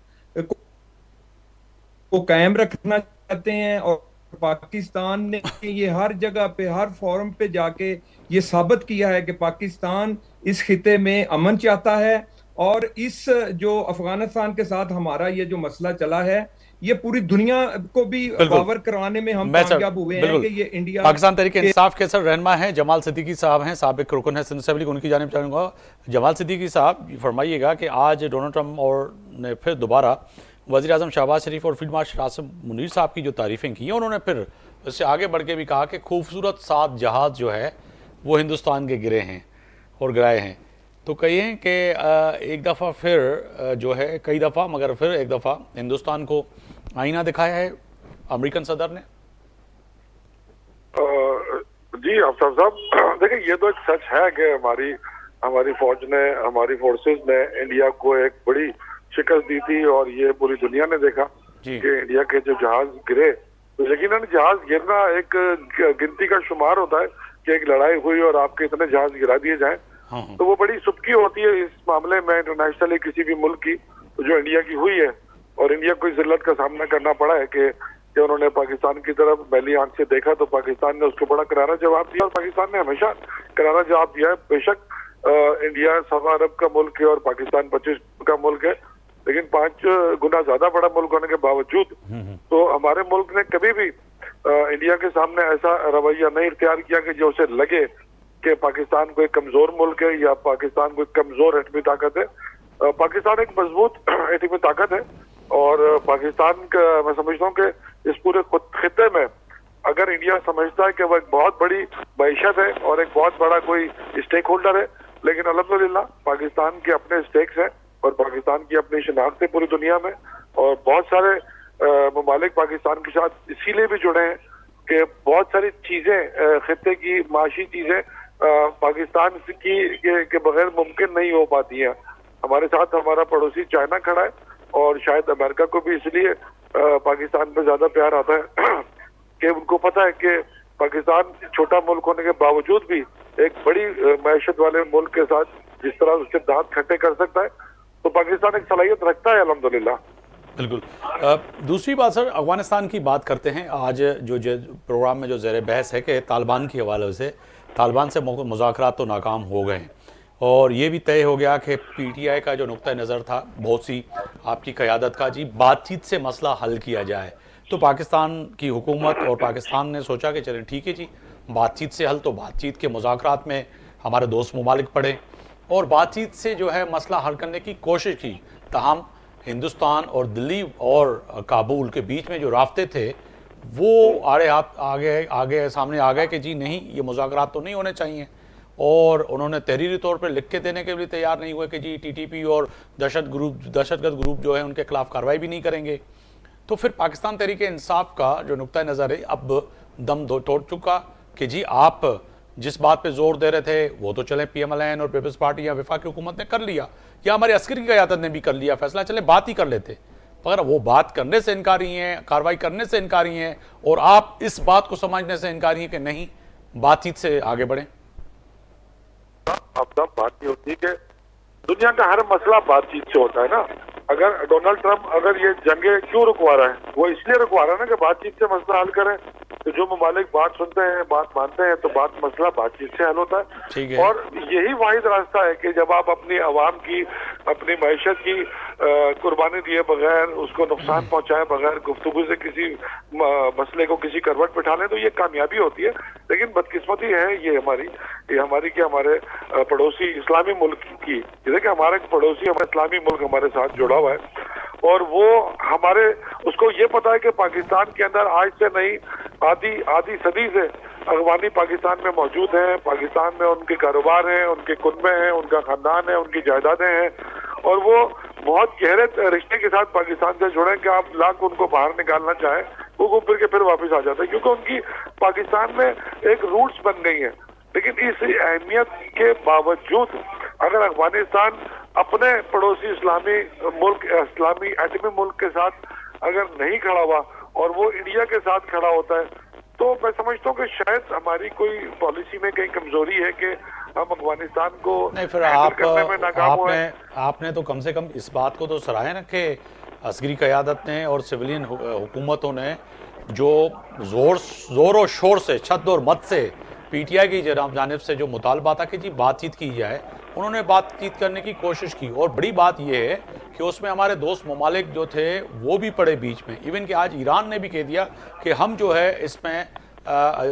को कायम रखना चाहते हैं और पाकिस्तान ने ये हर जगह पे हर फोरम पे जाके ये साबित किया है कि पाकिस्तान इस खिते में अमन चाहता है। और इस जो अफगानिस्तान के साथ हमारा ये जो मसला चला है ये पूरी दुनिया को भी बावर करवाने में हम कामयाब हुए हैं कि ये इंडिया पाकिस्तान तहरीक इंसाफ के सर रहनुमा हैं जमाल सिद्दीकी साहब हैं, साबिक रुकन है सिंध असेंबली, उनकी जानिब चाहूँगा। जमाल सिद्दीकी साहब फरमाइएगा कि आज डोनाल्ड ट्रंप और ने फिर दोबारा वज़ीर आज़म शहबाज शरीफ और फील्ड मार्शल आसिम मुनीर साहब की जो तारीफ़ें की हैं, उन्होंने फिर उससे आगे बढ़ के भी कहा कि खूबसूरत 7 जहाज़ जो है वो हिंदुस्तान के गिरे हैं और गिराए हैं। तो कहिए कि एक दफ़ा फिर जो है कई दफ़ा मगर फिर एक दफ़ा हिंदुस्तान को आईना दिखाया है अमेरिकन सदर ने। जी आफ्ताब साहब, देखिए ये तो एक सच है कि हमारी फौज ने, हमारी फोर्सेस ने इंडिया को एक बड़ी शिकस्त दी थी और ये पूरी दुनिया ने देखा कि इंडिया के जो जहाज गिरे, तो यकीनन जहाज गिरना एक गिनती का शुमार होता है कि एक लड़ाई हुई और आपके इतने जहाज गिरा दिए जाएं, तो वो बड़ी सुबकी होती है इस मामले में इंटरनेशनली किसी भी मुल्क की, तो जो इंडिया की हुई है। और इंडिया को इस जिल्लत का सामना करना पड़ा है कि उन्होंने पाकिस्तान की तरफ मैली आंख से देखा तो पाकिस्तान ने उसको बड़ा करारा जवाब दिया और पाकिस्तान ने हमेशा करारा जवाब दिया है। बेशक इंडिया 1.25 अरब का मुल्क है और पाकिस्तान 25 का मुल्क है, लेकिन 5 गुना ज्यादा बड़ा मुल्क होने के बावजूद तो हमारे मुल्क ने कभी भी इंडिया के सामने ऐसा रवैया नहीं इख्तियार किया कि जो उसे लगे कि पाकिस्तान को एक कमजोर मुल्क है या पाकिस्तान को एक कमजोर एटमी ताकत है। पाकिस्तान एक मजबूत एटमी ताकत है और पाकिस्तान का मैं समझता हूँ कि इस पूरे खित्ते में अगर इंडिया समझता है कि वह एक बहुत बड़ी मईशत है और एक बहुत बड़ा कोई स्टेक होल्डर है, लेकिन अल्हम्दुलिल्लाह पाकिस्तान के अपने स्टेक्स हैं और पाकिस्तान की अपनी शनाख्त है पूरी दुनिया में और बहुत सारे ममालिक पाकिस्तान के साथ इसीलिए भी जुड़े हैं कि बहुत सारी चीजें खित्ते की माशी चीजें पाकिस्तान की के बगैर मुमकिन नहीं हो पाती हैं। हमारे साथ हमारा पड़ोसी चाइना खड़ा है और शायद अमेरिका को भी इसलिए पाकिस्तान पे ज्यादा प्यार आता है कि उनको पता है कि पाकिस्तान छोटा मुल्क होने के बावजूद भी एक बड़ी मैशत वाले मुल्क के साथ जिस तरह उसके दांत खट्टे कर सकता है, तो पाकिस्तान एक सलाहियत रखता है अल्हम्दुलिल्लाह। बिल्कुल। दूसरी बात सर, अफगानिस्तान की बात करते हैं। आज जो प्रोग्राम में जो ज़ेर बहस है कि तालिबान के हवाले से तालिबान से मुज़ाकरात तो नाकाम हो गए और ये भी तय हो गया कि पीटीआई का जो नुक्ता नज़र था बहुत सी आपकी क़यादत का, जी बातचीत से मसला हल किया जाए। तो पाकिस्तान की हुकूमत और पाकिस्तान ने सोचा कि चलें ठीक है जी, बातचीत से हल, तो बातचीत के मुज़ाकरात में हमारे दोस्त ममालिक पड़े और बातचीत से जो है मसला हल करने की कोशिश की। तहम हिंदुस्तान और दिल्ली और काबुल के बीच में जो रास्ते थे वो आगे सामने आ गए कि जी नहीं, ये मुज़ाकरात तो नहीं होने चाहिए। और उन्होंने तहरीरी तौर पर लिख के देने के लिए तैयार नहीं हुए कि जी टीटीपी और दहशतगर्द ग्रुप जो है उनके खिलाफ कार्रवाई भी नहीं करेंगे। तो फिर पाकिस्तान तहरीक इंसाफ का जो नुक्ता नज़र है अब दम तोड़ चुका कि जी आप जिस बात पे जोर दे रहे थे वो तो चले PMLN और पीपल्स पार्टी या वफाकी हुकूमत ने कर लिया, या हमारी अस्करी क़यादत ने भी कर लिया फैसला, चले बात ही कर लेते, मगर वो बात करने से इनकारी हैं, कार्रवाई करने से इनकारी हैं और आप इस बात को समझने से इनकारी हैं कि नहीं बातचीत से आगे बढ़ें। अब तब बात ये होती है कि दुनिया का हर मसला बातचीत से होता है ना। अगर डोनाल्ड ट्रंप अगर ये जंगे क्यों रुकवा रहा है, वो इसलिए रुकवा रहा है ना कि बातचीत से मसला हल करें। तो जो ममालिक बात सुनते हैं, बात मानते हैं, तो मसला बातचीत से हल होता है। और यही वाहिद रास्ता है कि जब आप अपनी आवाम की, अपनी मईशत की कुर्बानी दिए बगैर, उसको नुकसान पहुंचाए बगैर गुफ्तगू से किसी मसले को किसी करवट पे उठा लें, तो ये कामयाबी होती है। लेकिन बदकिस्मती है ये हमारी कि हमारे पड़ोसी इस्लामी मुल्क की, जैसे कि हमारे पड़ोसी हमारे इस्लामी मुल्क हमारे साथ जुड़ा हुआ है और वो हमारे उसको ये पता है कि पाकिस्तान के अंदर आज से नहीं आधी सदी से अफगानी पाकिस्तान में मौजूद हैं। पाकिस्तान में उनके कारोबार हैं, उनके कुनबे हैं, उनका खानदान है, उनकी जायदादें हैं और वो बहुत गहरे रिश्ते के साथ पाकिस्तान से जुड़े कि आप लाख उनको बाहर निकालना चाहें वो घूम फिर के फिर वापस आ जाता है, क्योंकि उनकी पाकिस्तान में एक रूट्स बन गई हैं। लेकिन इस अहमियत के बावजूद अगर अफगानिस्तान अपने पड़ोसी इस्लामी एटमी मुल्क के साथ अगर नहीं खड़ा हुआ और वो इंडिया के साथ खड़ा होता है, तो मैं समझता हूँ कि शायद हमारी कोई पॉलिसी में कहीं कमजोरी है कि हम अफगानिस्तान को नहीं। फिर आपने तो कम से कम इस बात को तो सराहे ना कि अस्करी क़यादत ने और सिविलियन हुकूमतों ने जो जोर और शोर से, छद और मत से पीटीआई की जानिब से जो मुतालबा था कि जी बातचीत की जाए, उन्होंने बातचीत करने की कोशिश की। और बड़ी बात यह है कि उसमें हमारे दोस्त ममालिक जो थे वो भी पड़े बीच में। इवन कि आज ईरान ने भी कह दिया कि हम जो है इसमें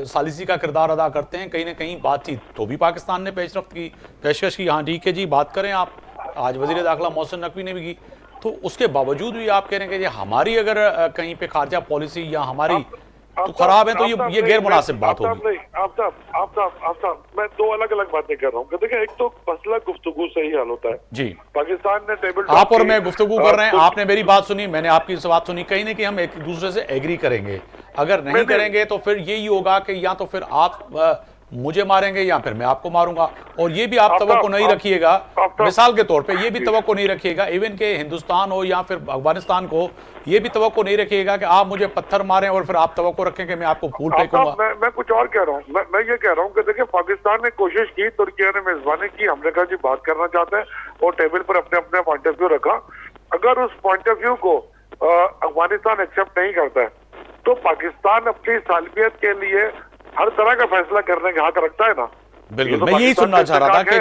सालिसी का किरदार अदा करते हैं। कहीं ना कहीं बातचीत तो भी पाकिस्तान ने पेशकश की, हाँ ठीक है जी बात करें आप। आज वज़ीर दाखिला मोहसिन नकवी ने भी की। तो उसके बावजूद भी आप कह रहे हैं कि हमारी अगर कहीं पे खारजा पॉलिसी या हमारी तो खराब है, तो ये गैर मुनासिब बात होगी। आफ्ताब, मैं दो अलग अलग बातें कर रहा हूँ। देखिए, एक तो मसला गुफ्तगू से ही हल होता है जी। पाकिस्तान ने टेबल आप और मैं गुफ्तगू कर रहे हैं, आपने मेरी बात सुनी, मैंने आपकी बात सुनी, कहीं ना कहीं हम एक दूसरे से एग्री करेंगे। अगर नहीं करेंगे तो फिर यही होगा कि या तो फिर आप मुझे मारेंगे या फिर मैं आपको मारूंगा। और ये भी आप तवक्को नहीं रखिएगा, मिसाल के तौर पे ये भी तवक्को नहीं रखिएगा इवन के हिंदुस्तान हो या फिर अफगानिस्तान को, ये भी तवक्को नहीं रखिएगा कि आप मुझे पत्थर मारें और फिर आप तवक्को रखें कि मैं आपको फूल फेंकूंगा। मैं कुछ और कह रहा हूँ। मैं ये कह रहा हूँ कि देखिए, पाकिस्तान ने कोशिश की, तुर्की ने मेजबानी की, हमने कहा जी बात करना चाहते हैं और टेबल पर अपने अपने पॉइंट ऑफ व्यू रखा। अगर उस पॉइंट ऑफ व्यू को अफगानिस्तान एक्सेप्ट नहीं करता है तो पाकिस्तान अपनी सालमियत के लिए हर तरह का फैसला करने का हक रखता है ना। बिल्कुल, मैं यही सुनना चाह रहा था कि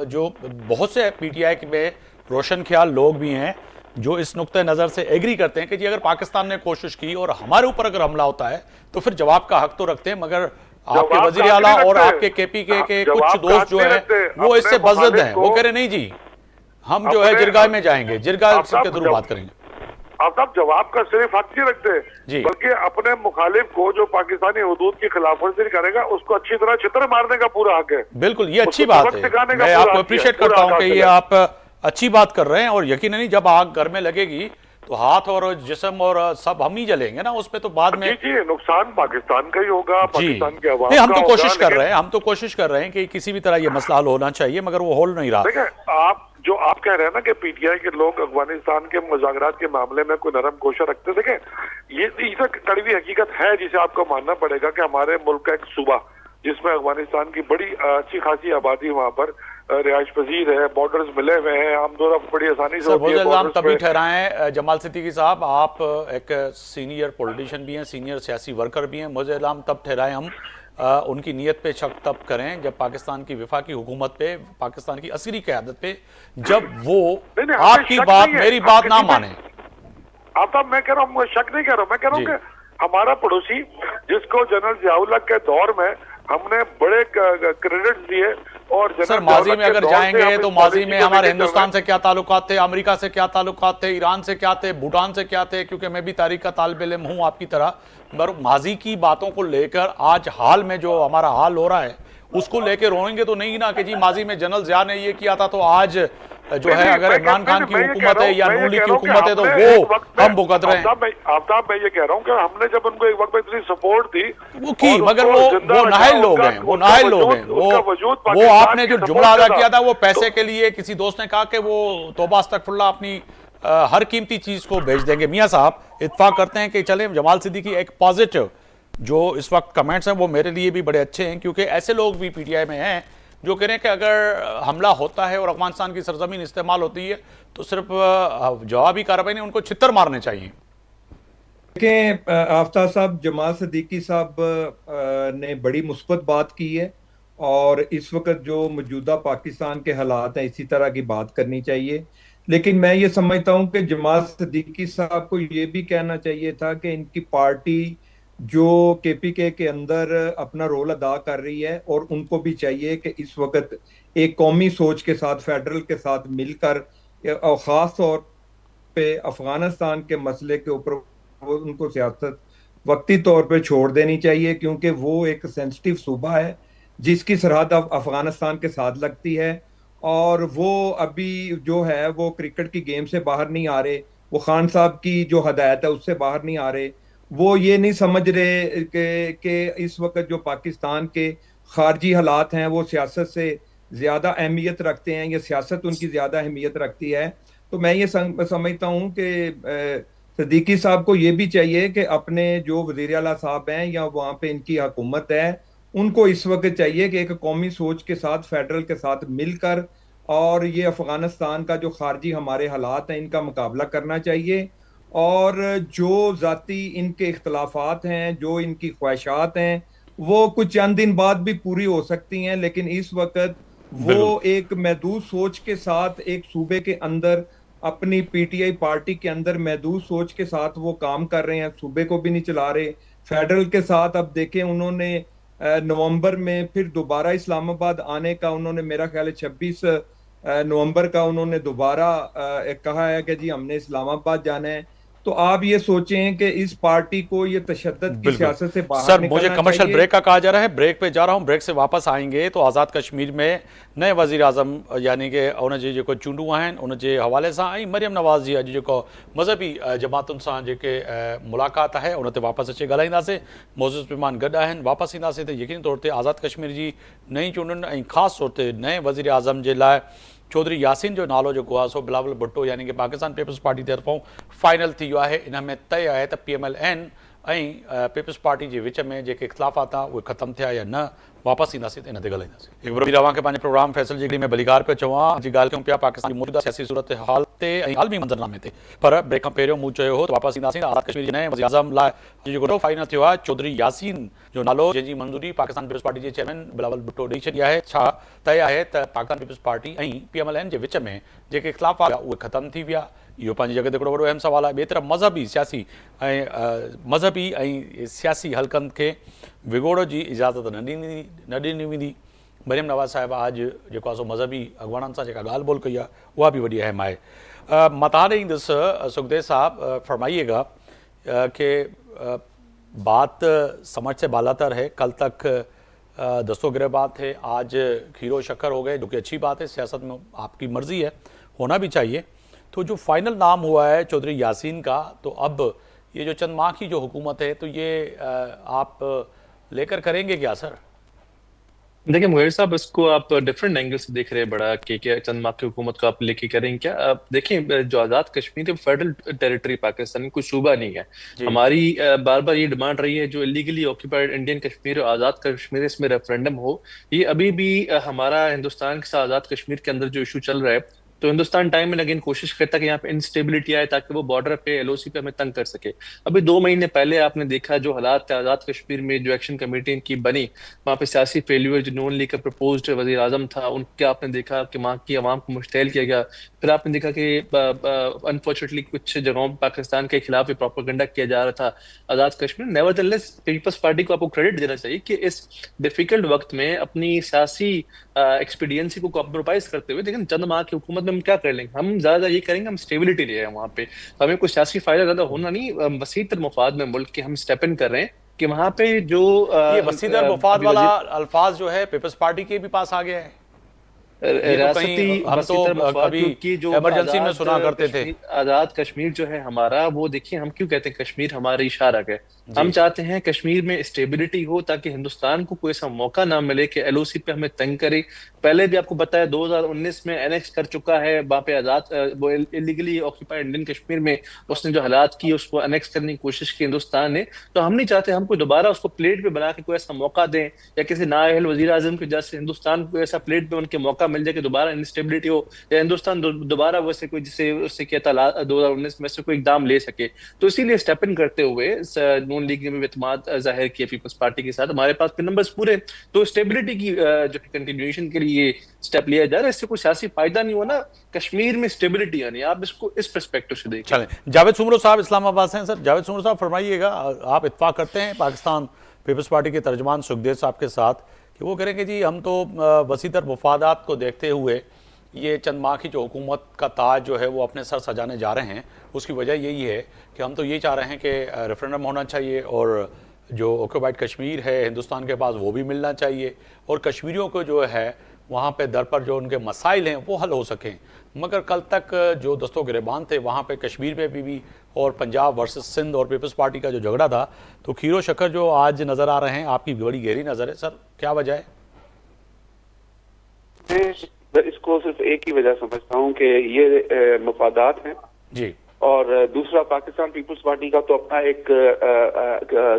जो बहुत से पीटीआई में रोशन ख्याल लोग भी हैं जो इस नुक्ते नज़र से एग्री करते हैं कि जी अगर पाकिस्तान ने कोशिश की और हमारे ऊपर अगर हमला होता है तो फिर जवाब का हक तो रखते हैं, मगर आपके वजीर आला और आपके केपी के कुछ दोस्त जो है वो इससे बज़द हैं। वो कह रहे नहीं जी हम जो है जिरगाह में जाएंगे, जिरगाह के थ्रू बात करेंगे। आप जवाब का सिर्फ हक नहीं रखते बल्कि अपने मुखालिफ को जो पाकिस्तानी हुदूद की खिलाफवर्जी करेगा उसको अच्छी तरह छितर मारने का पूरा हक है। बिल्कुल, ये अच्छी बात है, मैं आपको अप्रिशिएट करता हूं कि ये आप अच्छी बात कर रहे हैं। और यकीन नहीं जब आग घर में लगेगी तो हाथ और जिस्म और सब हम ही जलेंगे ना, उसमें तो बाद में जी नुकसान पाकिस्तान का ही होगा, पाकिस्तान के अवाम का। हम तो कोशिश कर रहे हैं कि किसी भी तरह ये मसला हल होना चाहिए, मगर वो हो नहीं रहा। देखिए, जो आप कह रहे हैं ना कि पीटीआई के लोग अफगानिस्तान के मुज़ाकरात के मामले में कोई नरम कोशा रखते, देखें ये तो कड़वी हकीकत है जिसे आपको मानना पड़ेगा कि हमारे मुल्क का एक सूबा जिसमें अफगानिस्तान की बड़ी अच्छी खासी आबादी वहां पर रिहाइश पजीर है, बॉर्डर्स मिले हुए हैं, हम दोनों बड़ी आसानी से सर वो होती है इल्ज़ाम borders तभी पे। ठहराएं जमाल सिद्दीकी साहब, आप एक सीनियर पॉलिटिशियन भी हैं, सीनियर सियासी वर्कर भी हैं, मुझे इल्ज़ाम तब ठहराएं हम उनकी नीयत पे शक तब करें जब पाकिस्तान की वफाकी हुकूमत पे, पाकिस्तान की असली क़यादत पे, जब वो नहीं, हमें आपकी शक बात नहीं है, मेरी हम बात किसी ना पे- माने। आफ्ताब, मैं कह रहा हूँ, शक नहीं कर रहा हूँ, मैं कह रहा हूँ जी। कि हमारा पड़ोसी जिसको जनरल जियाउल हक के दौर में हमने बड़े क्रेडिट दिए, और सर जनरल माजी जियाउल में हक के अगर दौर से जाएंगे हम तो इस माजी पॉलिसी में को हमारे लेके चल रहे हिंदुस्तान हैं। से क्या ताल्लुकात थे, अमेरिका से क्या ताल्लुकात थे, ईरान से क्या थे, भूटान से क्या थे, क्योंकि मैं भी तारीख का तालिब इल्म हूँ आपकी तरह। पर माजी की बातों को लेकर आज हाल में जो हमारा हाल हो रहा है उसको लेकर रोएंगे तो नहीं ना कि जी माजी में जनरल जिया ने ये किया था तो आज जो है अगर इमरान खान की हुकूमत है या नून लीग की हुकूमत है तो वो हम भुगत रहे हैं। आफ्ताब, मैं ये कह रहा हूँ कि हमने जब उनको एक वक्त में इतनी सपोर्ट दी वो की, मगर वो नाहिल लोग हैं, वो नाहिल लोग हैं, वो आपने जो जुमला अदा किया था वो पैसे के लिए, किसी दोस्त ने कहा कि वो तौबा अस्तगफिरुल्लाह अपनी हर कीमती चीज को बेच देंगे। मियां साहब इत्तेफाक करते हैं कि चले जमाल सिद्दीकी एक पॉजिटिव जो इस वक्त कमेंट्स हैं वो मेरे लिए भी बड़े अच्छे हैं, क्योंकि ऐसे लोग भी पीटीआई में हैं जो कह रहे हैं कि अगर हमला होता है और अफगानिस्तान की सरजमीन इस्तेमाल होती है तो सिर्फ जवाबी कार्रवाई नहीं, उनको छितर मारने चाहिए। देखें आफ्ताब साहब, जमाल सिद्दीकी साहब ने बड़ी मुस्बत बात की है, और इस वक्त जो मौजूदा पाकिस्तान के हालात हैं इसी तरह की बात करनी चाहिए। लेकिन मैं ये समझता हूं कि जमाल सिद्दीकी साहब को ये भी कहना चाहिए था कि इनकी पार्टी जो केपीके के अंदर अपना रोल अदा कर रही है, और उनको भी चाहिए कि इस वक्त एक कौमी सोच के साथ, फेडरल के साथ मिलकर, और ख़ास तौर पे अफगानिस्तान के मसले के ऊपर वो उनको सियासत वक्ती तौर पे छोड़ देनी चाहिए, क्योंकि वो एक सेंसिटिव सूबा है जिसकी सरहद अफगानिस्तान के साथ लगती है, और वो अभी जो है वो क्रिकेट की गेम से बाहर नहीं आ रहे, वो खान साहब की जो हदायत है उससे बाहर नहीं आ रहे। वो ये नहीं समझ रहे कि इस वक्त जो पाकिस्तान के खारजी हालात हैं वो सियासत से ज्यादा अहमियत रखते हैं, या सियासत उनकी ज्यादा अहमियत रखती है। तो मैं ये समझता हूँ कि सिद्दीकी साहब को ये भी चाहिए कि अपने जो वजीर आला साहब हैं या वहाँ पे इनकी हुकूमत है, उनको इस वक्त चाहिए कि एक कौमी सोच के साथ, फेडरल के साथ मिलकर, और ये अफगानिस्तान का जो खारजी हमारे हालात हैं इनका मुकाबला करना चाहिए। और जो जाती इनके इख्तलाफात हैं, जो इनकी ख्वाहिशात हैं, वो कुछ चंद दिन बाद भी पूरी हो सकती हैं, लेकिन इस वक्त वो एक महदूद सोच के साथ एक सूबे के अंदर, अपनी पीटीआई पार्टी के अंदर महदूद सोच के साथ वो काम कर रहे हैं, सूबे को भी नहीं चला रहे। फेडरल के साथ अब देखें, उन्होंने नवंबर में फिर दोबारा इस्लामाबाद आने का, उन्होंने मेरा ख्याल है 26 नवंबर का उन्होंने दोबारा कहा है कि जी हमने इस्लामाबाद जाना है। तो आप ये सोचें कि इस पार्टी को ये तशद्दुद की सियासत से बाहर सर निकलना मुझे कमर्शियल चाहिए। ब्रेक का कहा जा रहा है, ब्रेक पे जा रहा हूँ, ब्रेक से वापस आएंगे तो आज़ाद कश्मीर में नए वज़ीर आज़म यानी कि उनजे जेको चूंडू आहिनि उनजे हवाले सां ऐं मरियम नवाज़ जी अॼु जेको मज़हबी जमातुनि सां जेके मुलाक़ात आहे उन ते वापसि अची ॻाल्हाईंदासीं। मोज़िज़ महिमान गॾु आहिनि, वापसि ईंदासीं त यकीनी तौर ते आज़ाद कश्मीर जी नई चूंडुनि ऐं ख़ासि तौर ते नए वज़ीर आज़म जे लाइ चौधरी यासीन जो नालो जेको आहे सो बिलावल भुट्टो यानी कि पाकिस्तान पीपल्स पार्टी तरफ़ां फाइनल थी वियो आहे। इन में तय आहे त PMLN ऐं पीपल्स पार्टी जे विच में जेके इख़्तिलाफ़ात आहे उहे ख़तमु थिया या न, वापसि ईंदासीं त इन ते ॻाल्हाईंदासीं। हिकु बार तव्हांखे पंहिंजे प्रोग्राम फ़ैसल जी घड़ी में भलीकार पियो चवां, जी ॻाल्हि कयूं पिया पाकिस्तान जी मौजूदा सियासी सूरत हाल ते ऐं आलमी मंज़रनामे ते। पर ब्रेक खां पहिरियों मूं चयो हो त वापसि ईंदासीं त आज़ाद कश्मीर जे नए वज़ीर आज़म लाइ जेको फाइनल थियो आहे चौधरी यासीन जो नालो, जंहिंजी मंज़ूरी पाकिस्तान पीपल्स पार्टी जे चेयरमैन बिलावल भुट्टो ॾेई छॾी आहे। छा तय आहे त पाकिस्तान पीपल्स पार्टी ऐं PMLN जे विच में जेके इख़्तिलाफ़ात हुआ उहे ख़तमु थी विया? इहो पंहिंजी जॻह ते हिकिड़ो वॾो अहम सुवालु आहे। ॿिए तरफ़ मज़हबी ऐं सियासी हलक़नि खे विगोड़ जी इजाज़त न ॾिनी वेंदी। मरियम नवाज़ साहिबा अॼु जेको आहे सो मज़हबी अॻुवाननि सां जेका ॻाल्हि ॿोल कई आहे उहा भी बड़ी अहम है। मताने ईंदुसि सुखदेव साहब, फरमाइएगा कि बात समझ से बालातर है। कल तक दस्तोगिरबात थे, आज खीरो शक्कर हो गए, जो कि अच्छी बात है, सियासत में आपकी मर्जी है, होना भी चाहिए। तो जो फाइनल नाम हुआ है चौधरी यासीन का, तो अब ये जो चंद माह की जो हुकूमत है तो ये आप लेकर करेंगे क्या सर? देखिए मुगेर साहब, इसको आप डिफरेंट एंगल से देख रहे हैं बड़ा कि क्या चंद माह की हुकूमत को आप लेके करेंगे क्या? आप देखिए, जो आज़ाद कश्मीर है फेडरल टेरिटरी पाकिस्तान की कोई सूबा नहीं है। जी हमारी बार बार ये डिमांड रही है जो इलीगली ऑक्यूपाइड इंडियन कश्मीर और आज़ाद कश्मीर इसमें रेफरेंडम हो। ये अभी भी हमारा हिंदुस्तान के साथ आज़ाद कश्मीर के अंदर जो इशू चल रहा है, तो हिंदुस्तान टाइम एंड अगेन कोशिश करता है कि यहाँ पे इंस्टेबिलिटी आए ताकि वो बॉर्डर पे एलओसी पे हमें तंग कर सके। अभी 2 महीने पहले आपने देखा जो हालात थे आज़ाद कश्मीर में, जो एक्शन कमेटी की बनी, वहाँ पे सियासी फेल्यूर जो नून लीग का प्रपोज्ड वजीर आजम था उनके आपने देखा कि वहाँ की आवाम को मुश्तैल किया गया। फिर आपने देखा कि अनफॉर्चुनेटली कुछ जगहों पर पाकिस्तान के खिलाफ भी प्रोपेगेंडा किया जा रहा था Azad Kashmir. Nevertheless peoples party को आपको क्रेडिट देना चाहिए कि इस डिफिकल्ट वक्त में अपनी सियासी एक्सपीडियंसी को कॉम्प्रोमाइज करते हुए, लेकिन चंद माह की हुकूमत में हम क्या कर लेंगे, हम ज्यादा ये करेंगे, हम स्टेबिलिटी ले आए वहाँ पे। तो हमें कोई सियासी फायदा ज्यादा होना नहीं, वसीतर मुफाद में मुल्क के हम स्टेप इन कर रहे हैं कि वहां पे जो ये वसीदर मुफाद अभी वाला वजीर अल्फाज जो है पीपल्स पार्टी के भी पास आ गया है। ये तो रियासती कहीं हम तो वसीतर मुफाद कभी की जो इमरजेंसी में सुना करते थे। आजाद कश्मीर जो है हमारा, वो देखिए हम क्यों कहते हैं कश्मीर हमारी इशारा है। हम चाहते हैं कश्मीर में स्टेबिलिटी हो ताकि हिंदुस्तान को कोई ऐसा मौका ना मिले कि एलओसी पे हमें तंग करे। पहले भी आपको बताया 2019 में एनेक्स कर चुका है वहां पे आजाद, वो इलीगली ऑक्यूपाइड इंडियन कश्मीर में उसने जो हालात की उसको एनेक्स करने की कोशिश की हिंदुस्तान ने। तो हम नहीं चाहते हम कोई दोबारा उसको प्लेट पे बना के कोई ऐसा मौका दें, या किसी नाअहल वजीर आजम के जैसे हिंदुस्तान को ऐसा प्लेट पे उनके मौका मिल जाए कि दोबारा इंस्टेबिलिटी हो, या हिंदुस्तान दोबारा वैसे कोई जिसे उससे किया था 2019 में से कोई इकदाम ले सके। तो इसीलिए स्टेप इन करते हुए नून लीग ने भी एतमाद जाहिर किया पीपल्स पार्टी के साथ, हमारे पास नंबर्स पूरे। तो स्टेबिलिटी की जो कंटिन्यूएशन के लिए स्टेप लिया जा रहा है, इससे कोई सियासी फायदा नहीं होना, कश्मीर में स्टेबिलिटी आनी। आप इसको इस पर्सपेक्टिव से देखिए। चलें, जावेद सुमरो साहब इस्लामाबाद से हैं। सर जावेद सुमरो साहब फरमाइएगा, आप इत्फाक करते हैं पाकिस्तान पीपल्स पार्टी के तर्जमान सुखदेव साहब के साथ कि वो करेंगे जी हम तो वसीतर मुफादात को देखते हुए ये चंद माह की जो हुकूमत का ताज जो है वो अपने सर सजाने जा रहे हैं, उसकी वजह यही है कि हम तो ये चाह रहे हैं कि रेफरेंडम होना चाहिए और जो ऑक्यूपाइड कश्मीर है हिंदुस्तान के पास वो भी मिलना चाहिए, और कश्मीरियों को जो है वहाँ पे दर पर जो उनके मसाइल हैं वो हल हो सकें। मगर कल तक जो दस्तों गिरबान थे वहाँ पे कश्मीर में भी और पंजाब वर्सेस सिंध और पीपल्स पार्टी का जो झगड़ा था, तो खीरो शक्कर जो आज नज़र आ रहे हैं, आपकी बड़ी गहरी नज़र है सर, क्या वजह है? मैं इसको सिर्फ एक ही वजह समझता हूँ कि ये मफादात हैं जी, और दूसरा पाकिस्तान पीपल्स पार्टी का तो अपना एक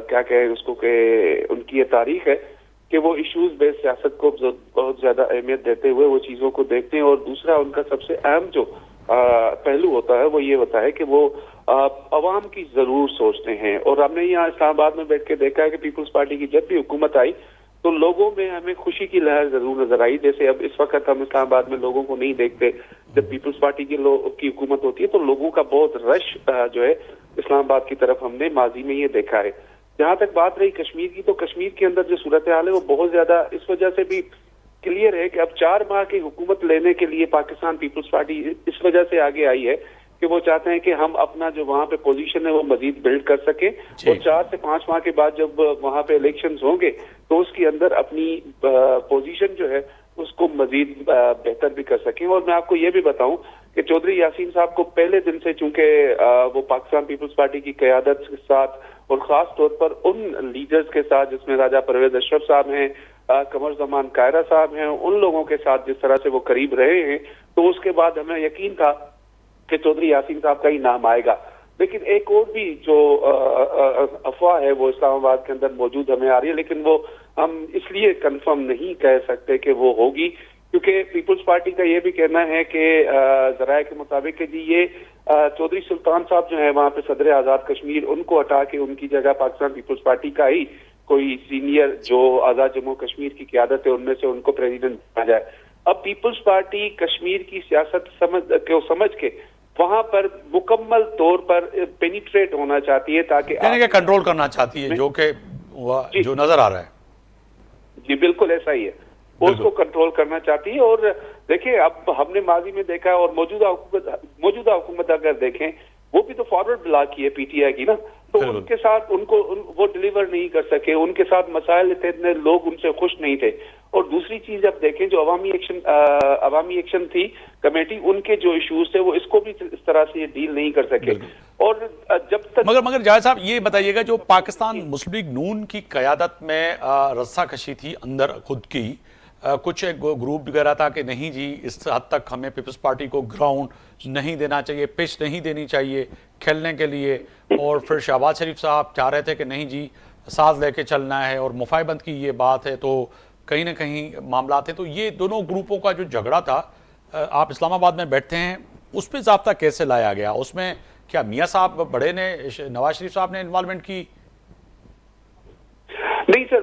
क्या कहें उसको कि उनकी ये तारीख है कि वो इश्यूज बेस्ड सियासत को बहुत ज्यादा अहमियत देते हुए वो चीजों को देखते हैं। और दूसरा उनका सबसे अहम जो पहलू होता है वो ये होता है कि वो अवाम की जरूर सोचते हैं। और हमने यहाँ इस्लामाबाद में बैठ के देखा है कि पीपल्स पार्टी की जब भी हुकूमत आई तो लोगों में हमें खुशी की लहर जरूर नजर आई। जैसे अब इस वक्त हम इस्लामाबाद में लोगों को नहीं देखते, जब पीपल्स पार्टी की हुकूमत होती है तो लोगों का बहुत रश जो है इस्लामाबाद की तरफ हमने माजी में ये देखा है। जहां तक बात रही कश्मीर की, तो कश्मीर के अंदर जो सूरत हाल है वो बहुत ज्यादा इस वजह से भी क्लियर है कि अब 4 माह की हुकूमत लेने के लिए पाकिस्तान पीपल्स पार्टी इस वजह से आगे आई है कि वो चाहते हैं कि हम अपना जो वहां पे पोजीशन है वो मजीद बिल्ड कर सके, और 4 से 5 माह के बाद जब वहां पे इलेक्शंस होंगे तो उसके अंदर अपनी पोजीशन जो है उसको मजीद बेहतर भी कर सकें। और मैं आपको ये भी बताऊं कि चौधरी यासीन साहब को पहले दिन से चूंकि वो पाकिस्तान पीपल्स पार्टी की क़यादत के साथ और खास तौर पर उन लीडर्स के साथ जिसमें राजा परवेज अशरफ साहब हैं, कमर जमान कायरा साहब हैं, उन लोगों के साथ जिस तरह से वो करीब रहे हैं, तो उसके बाद हमें यकीन था कि चौधरी यासीन साहब का ही नाम आएगा। लेकिन एक और भी जो अफवाह है वो इस्लामाबाद के अंदर मौजूद हमें आ रही है, लेकिन वो हम इसलिए कंफर्म नहीं कह सकते कि वो होगी क्योंकि पीपल्स पार्टी का ये भी कहना है कि जराये के मुताबिक कि जी ये चौधरी सुल्तान साहब जो है वहाँ पे सदर आज़ाद कश्मीर, उनको हटा के उनकी जगह पाकिस्तान पीपल्स पार्टी का ही कोई सीनियर जो आज़ाद जम्मू कश्मीर की क़यादत है उनमें से उनको प्रेसिडेंट बना जाए। अब पीपल्स पार्टी कश्मीर की सियासत समझ के वहां पर मुकम्मल तौर पर पेनिट्रेट होना चाहती है ताकि कंट्रोल करना चाहती है, जो कि जो नजर आ रहा है। जी बिल्कुल ऐसा ही है, उसको कंट्रोल करना चाहती है। और देखिए अब हमने माजी में देखा है और मौजूदा हुकूमत अगर देखें वो भी तो फॉरवर्ड ब्लॉक की है पीटीआई की ना, तो उनके साथ वो डिलीवर नहीं कर सके, उनके साथ मसाइल थे, इतने लोग उनसे खुश नहीं थे। और दूसरी चीज अब देखें जो अवामी एक्शन थी कमेटी, उनके जो इश्यूज थे वो इसको भी इस तरह से ये डील नहीं कर सके। और जब तक मगर जावेद साहब ये बताइएगा, जो पाकिस्तान मुस्लिम लीग नून की क़यादत में रस्सा कशी थी अंदर खुद की, कुछ एक ग्रुप कह रहा था कि नहीं जी, इस हद तक हमें पीपल्स पार्टी को ग्राउंड नहीं देना चाहिए, पिच नहीं देनी चाहिए खेलने के लिए, और फिर शहबाज शरीफ साहब चाह रहे थे कि नहीं जी साथ लेके चलना है, और मुफाहिमत की ये बात है, तो कहीं ना कहीं मामला थे। तो ये दोनों ग्रुपों का जो झगड़ा था, आप इस्लामाबाद में बैठते हैं, उस पर ज़ाब्ता कैसे लाया गया? उसमें क्या मियाँ साहब बड़े ने, नवाज शरीफ साहब ने इन्वॉल्वमेंट की? नहीं सर,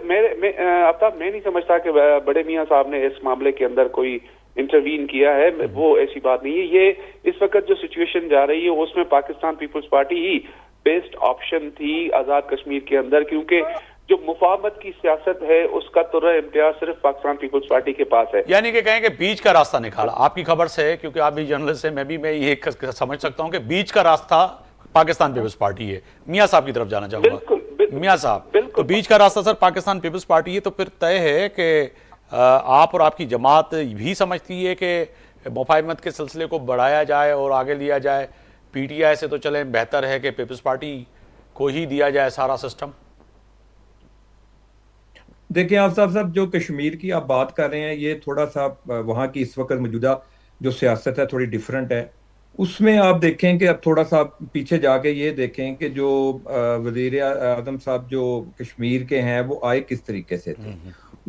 आफ्ताब मैं नहीं समझता कि बड़े मियाँ साहब ने इस मामले के अंदर कोई इंटरवीन किया है। वो ऐसी बात नहीं है। ये इस वक्त जो सिचुएशन जा रही है उसमें पाकिस्तान पीपल्स पार्टी ही बेस्ट ऑप्शन थी आजाद कश्मीर के अंदर, क्योंकि जो मुफाहमत की सियासत है उसका तुर्रा इम्तियाज सिर्फ पाकिस्तान पीपल्स पार्टी के पास है। यानी कि कहें कि बीच का रास्ता निकाला। आपकी खबर से, क्योंकि आप भी जर्नलिस्ट हैं, मैं ये समझ सकता हूं कि बीच का रास्ता पाकिस्तान पीपल्स पार्टी है। मियाँ साहब की तरफ जाना चाहूंगा। मियाँ साहब, तो बीच का रास्ता सर पाकिस्तान पीपल्स पार्टी है, तो फिर तय है कि आप और आपकी जमात भी समझती है कि मुफाहिमत के सिलसिले को बढ़ाया जाए और आगे लिया जाए। पीटीआई से तो चले, बेहतर है कि पीपल्स पार्टी को ही दिया जाए सारा सिस्टम। देखिए आफ्ताब साहब, जो कश्मीर की आप बात कर रहे हैं, ये थोड़ा सा वहाँ की इस वक्त मौजूदा जो सियासत है थोड़ी डिफरेंट है। उसमें आप देखें कि अब थोड़ा सा पीछे जाके ये देखें कि जो वजीर आजम साहब जो कश्मीर के हैं वो आए किस तरीके से थे।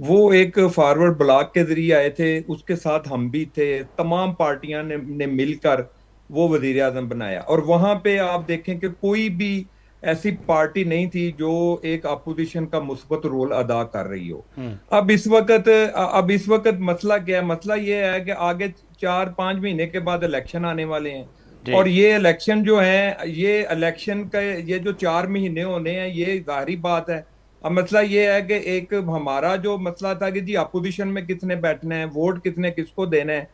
वो एक फॉरवर्ड ब्लॉक के जरिए आए थे, उसके साथ हम भी थे, तमाम पार्टियां ने मिलकर वो वजीर आजम बनाया। और वहां पे आप देखें कि कोई भी ऐसी पार्टी नहीं थी जो एक अपोजिशन का मुस्बत रोल अदा कर रही हो। अब इस वक्त मसला क्या है? मसला ये है कि आगे 4-5 महीने के बाद इलेक्शन आने वाले हैं, और ये इलेक्शन जो है, ये इलेक्शन का ये जो 4 महीने होने हैं, ये जाहिर बात है। अब मसला ये है कि एक हमारा जो मसला था कि जी अपोजिशन में कितने बैठने हैं, वोट कितने किसको देने हैं।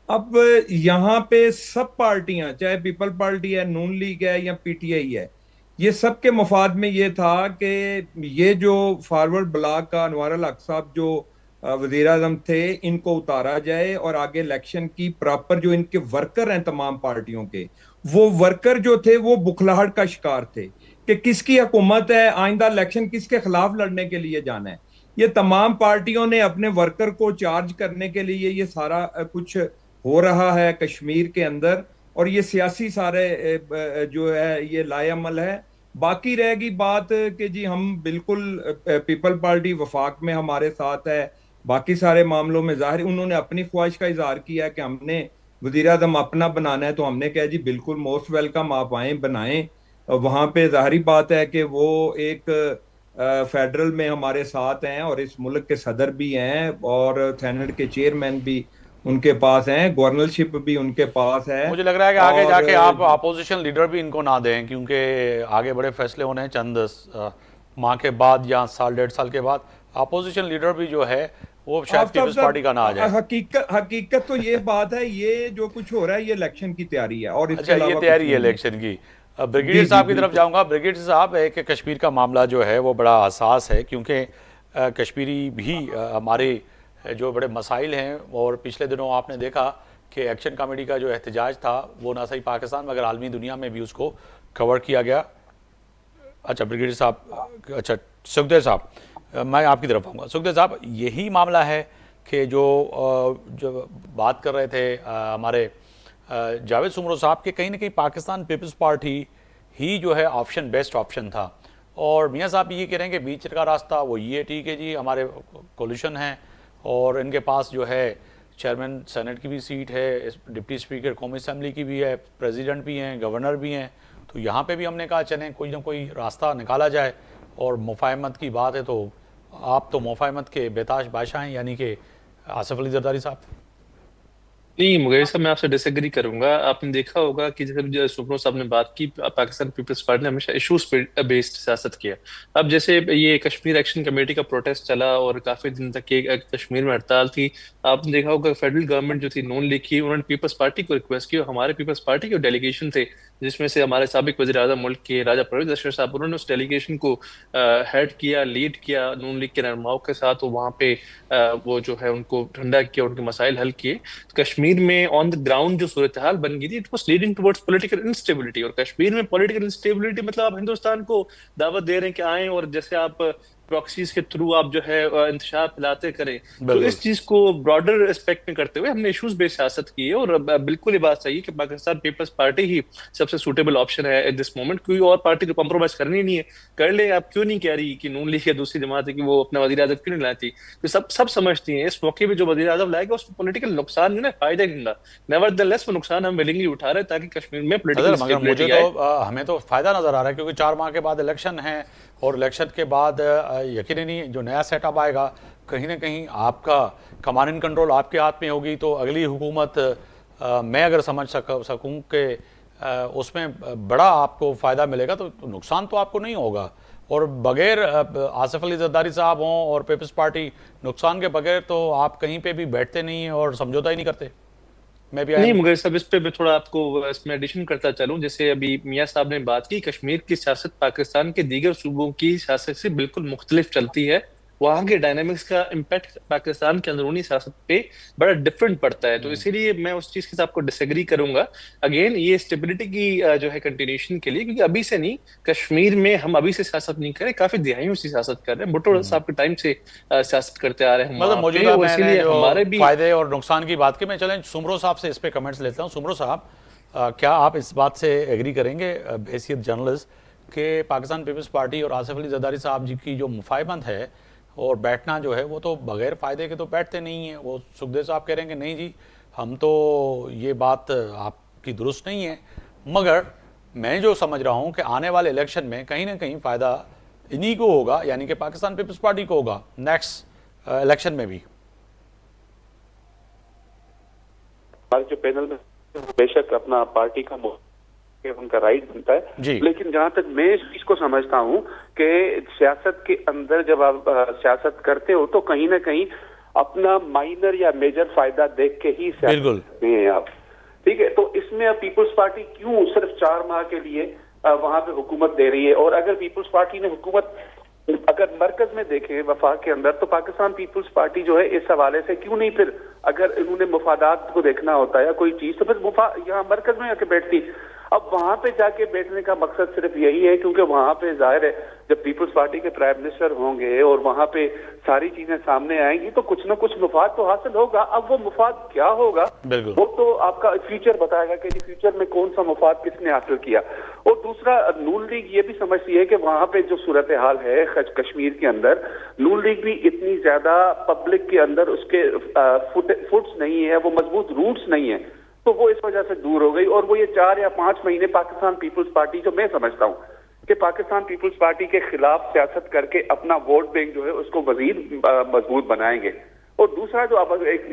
अब यहाँ पे सब पार्टियां, चाहे पीपल पार्टी है, नून लीग है या पीटीआई है, ये सब के मफाद में ये था कि ये जो फॉरवर्ड ब्लॉक का अनवार अल हक साहब जो वजीर आजम थे, इनको उतारा जाए और आगे इलेक्शन की प्रॉपर जो इनके वर्कर हैं तमाम पार्टियों के, वो वर्कर जो थे वो बुखलाहट का शिकार थे कि किसकी हुकूमत है, आइंदा इलेक्शन किसके खिलाफ लड़ने के लिए जाना है। ये तमाम पार्टियों ने अपने वर्कर को चार्ज करने के लिए ये सारा कुछ हो रहा है कश्मीर के अंदर, और ये सियासी सारे जो है ये लाएअमल है। बाकी रहेगी बात कि जी हम बिल्कुल पीपल पार्टी वफाक में हमारे साथ है, बाकी सारे मामलों में जाहिर उन्होंने अपनी ख्वाहिश का इजहार किया कि हमने वजीर आज़म अपना बनाना है, तो हमने कहा जी बिल्कुल मोस्ट वेलकम, आप आए बनाएं। वहां पे जाहिर बात है कि वो एक फेडरल में हमारे साथ हैं और इस मुल्क के सदर भी हैं और सेनेट के चेयरमैन भी उनके पास हैं, गवर्नरशिप भी उनके पास है। मुझे लग रहा है कि आगे जाके आप अपोजिशन लीडर भी इनको ना दें, क्योंकि आगे बड़े फैसले होने हैं चंद माह के बाद या साल 1.5 साल के बाद। अपोजिशन लीडर भी जो है वो शायद पीपल्स पार्टी का ना आ जाए। हकीकत तो ये बात है, ये जो कुछ हो रहा है ये इलेक्शन की तैयारी है। और अच्छा, ये तैयारी है इलेक्शन की। ब्रिगेडियर साहब की तरफ जाऊंगा। ब्रिगेडियर साहब, एक कश्मीर का मामला जो है वो बड़ा हसास है, क्योंकि कश्मीरी भी हमारे जो बड़े मसाइल हैं, और पिछले दिनों आपने देखा कि एक्शन कमेटी का जो एहतजाज था वो ना सही पाकिस्तान मगर आलमी दुनिया में भी उसको कवर किया गया। अच्छा ब्रिगेडियर साहब, अच्छा सुखदेव साहब, मैं आपकी तरफ आऊँगा। सुखदेव साहब, यही मामला है कि जो बात कर रहे थे हमारे जावेद सुमरो साहब के, कहीं ना कहीं पाकिस्तान पीपल्स पार्टी ही जो है ऑप्शन, बेस्ट ऑप्शन था, और मियाँ साहब ये कह रहे हैं कि बीच का रास्ता वो ये ठीक है जी, हमारे कोलिशन है और इनके पास जो है चेयरमैन सेनेट की भी सीट है, डिप्टी स्पीकर कौमी असम्बली की भी है, प्रेसिडेंट भी हैं, गवर्नर भी हैं, तो यहाँ पे भी हमने कहा चलें कोई ना कोई रास्ता निकाला जाए। और मुफाहिमत की बात है तो आप तो मुफाहिमत के बेताज बादशाह हैं, यानी कि आसिफ अली जरदारी साहब। नहीं मुगेश साहब, मैं आपसे डिसएग्री करूंगा। आपने देखा होगा कि जैसे सुब्रो साहब ने बात की, पाकिस्तान पीपल्स पार्टी ने हमेशा इश्यूज बेस्ड सियासत किया। अब जैसे ये कश्मीर एक्शन कमेटी का प्रोटेस्ट चला और काफी दिन तक ये कश्मीर में हड़ताल थी, आपने देखा होगा फेडरल गवर्नमेंट जो थी नून लीग की, उन्होंने पीपल्स पार्टी को रिक्वेस्ट की, हमारे पीपल्स पार्टी के डेलीगेशन थे जिसमें से हमारे साबिक वज़ीर आज़म मुल्क के राजा परवेज अशरफ साहब, उन्होंने उस डेलीगेशन को हेड किया, लीड किया नून लीग के रहनुमाओं के साथ। तो वहाँ पे वो जो है उनको ठंडा किया, उनके मसाइल हल किए। कश्मीर में ऑन द ग्राउंड जो सूरत हाल बन गई थी, it was leading towards political instability. और कश्मीर में पॉलिटिकल इंस्टेबिलिटी मतलब आप हिंदुस्तान को दावत दे रहे हैं कि आए और जैसे आप प्रॉक्सीज के थ्रू आप जो है इंतशार फैलाते करें। तो बिल्कुल। इस चीज को ब्रॉडर एस्पेक्ट में करते हुए हमने इश्यूज बेस्ड सियासत की है, और बिल्कुल ये बात सही है कि पाकिस्तान पीपल्स पार्टी ही सबसे सूटेबल ऑप्शन है एट दिस मोमेंट। कोई और पार्टी तो कॉम्प्रोमाइज करनी नहीं है, कर ले। आप क्यों नहीं कह रही कि नून लीग या दूसरी जमात है कि वो अपना वजीर आजम क्यों नहीं लाती? तो सब समझती हैं इस मौके पे जो वजीर आजम लाएगा उसको पॉलिटिकल नुकसान जो है फायदा देगा। नेवरदलेस वो नुकसान हम विलिंगली उठा रहे हैं ताकि कश्मीर में पॉलिटिकल मगर मुझे स्टेबिलिटी आए। तो हमें तो फायदा नजर आ रहा है, क्योंकि 4 माह के बाद इलेक्शन है और इलेक्शन के बाद यकीनन ही जो नया सेटअप आएगा कहीं ना कहीं आपका कमांड एंड कंट्रोल आपके हाथ में होगी। तो अगली हुकूमत मैं अगर समझ सकूं कि उसमें बड़ा आपको फ़ायदा मिलेगा, तो नुकसान तो आपको नहीं होगा। और बगैर आसिफ अली जरदारी साहब हों और पीपल्स पार्टी, नुकसान के बगैर तो आप कहीं पे भी बैठते नहीं हैं और समझौता ही नहीं करते। मैं भी नहीं मगर सब इस पे मैं थोड़ा आपको इसमें एडिशन करता चलूं। जैसे अभी मियां साहब ने बात की, कश्मीर की सियासत पाकिस्तान के दीगर सूबों की सियासत से बिल्कुल मुख्तलिफ चलती है। वहां के डायनामिक्स का इम्पैक्ट पाकिस्तान के अंदरूनी सियासत पे बड़ा डिफरेंट पड़ता है। तो इसीलिए मैं उस चीज के साथ आपको डिसएग्री करूंगा। अगेन ये स्टेबिलिटी की जो है कंटिन्यूशन के लिए, क्योंकि अभी से नहीं, कश्मीर में हम अभी से सियासत नहीं कर रहे, काफी दिहाइयों से सियासत कर रहे हैं। भुट्टो साहब के टाइम से सियासत करते आ रहे हैं मतलब मौजूदा मैंने इसीलिए जो हमारे भी फायदे और नुकसान की बात की, मैं चलें सुमरो साहब से इस पे कमेंट्स लेता हूँ। सुमरो साहब, क्या आप इस बात से एग्री करेंगे हैसियत जर्नलिस्ट कि पाकिस्तान पीपल्स पार्टी और आसिफ अली जरदारी साहब जी की जो मुफाहमत है और बैठना जो है वो तो बगैर फ़ायदे के तो बैठते नहीं हैं? वो सुखदेव साहब कह रहे हैं कि नहीं जी, हम तो ये बात आपकी दुरुस्त नहीं है, मगर मैं जो समझ रहा हूँ कि आने वाले इलेक्शन में कहीं ना कहीं फ़ायदा इन्हीं को होगा, यानी कि पाकिस्तान पीपल्स पार्टी को होगा नेक्स्ट इलेक्शन में भी। हमारे जो पैनल में बेशक अपना पार्टी का उनका राइट बनता है, लेकिन जहां तक मैं इस चीज को समझता हूं कि सियासत के अंदर जब आप सियासत करते हो तो कहीं ना कहीं अपना माइनर या मेजर फायदा देख के ही सियासत करते हैं आप। ठीक है, तो इसमें अब पीपल्स पार्टी क्यों सिर्फ 4 माह के लिए वहां पे हुकूमत दे रही है? और अगर पीपल्स पार्टी ने हुकूमत अगर मरकज में देखें वफाक के अंदर, तो पाकिस्तान पीपल्स पार्टी जो है इस हवाले से क्यों नहीं, फिर अगर इन्होंने मुफादात को देखना होता है या कोई चीज, तो फिर यहाँ मरकज में आके बैठती। अब वहां पे जाके बैठने का मकसद सिर्फ यही है क्योंकि वहां पे जाहिर है जब पीपल्स पार्टी के प्राइम मिनिस्टर होंगे और वहां पे सारी चीजें सामने आएंगी तो कुछ ना कुछ मुफाद तो हासिल होगा। अब वो मुफाद क्या होगा वो तो आपका फ्यूचर बताएगा कि फ्यूचर में कौन सा मुफाद किसने हासिल किया। और दूसरा, नून लीग ये भी समझती है कि वहां पे जो सूरत हाल है कश्मीर के अंदर, नून लीग भी इतनी ज्यादा पब्लिक के अंदर उसके फुट्स नहीं है, वो मजबूत रूट्स नहीं है, तो वो इस वजह से दूर हो गई। और वो ये 4 या 5 महीने पाकिस्तान पीपल्स पार्टी, जो मैं समझता हूँ कि पाकिस्तान पीपल्स पार्टी के खिलाफ सियासत करके अपना वोट बैंक जो है उसको मजीद मजबूत बनाएंगे। और दूसरा जो अब एक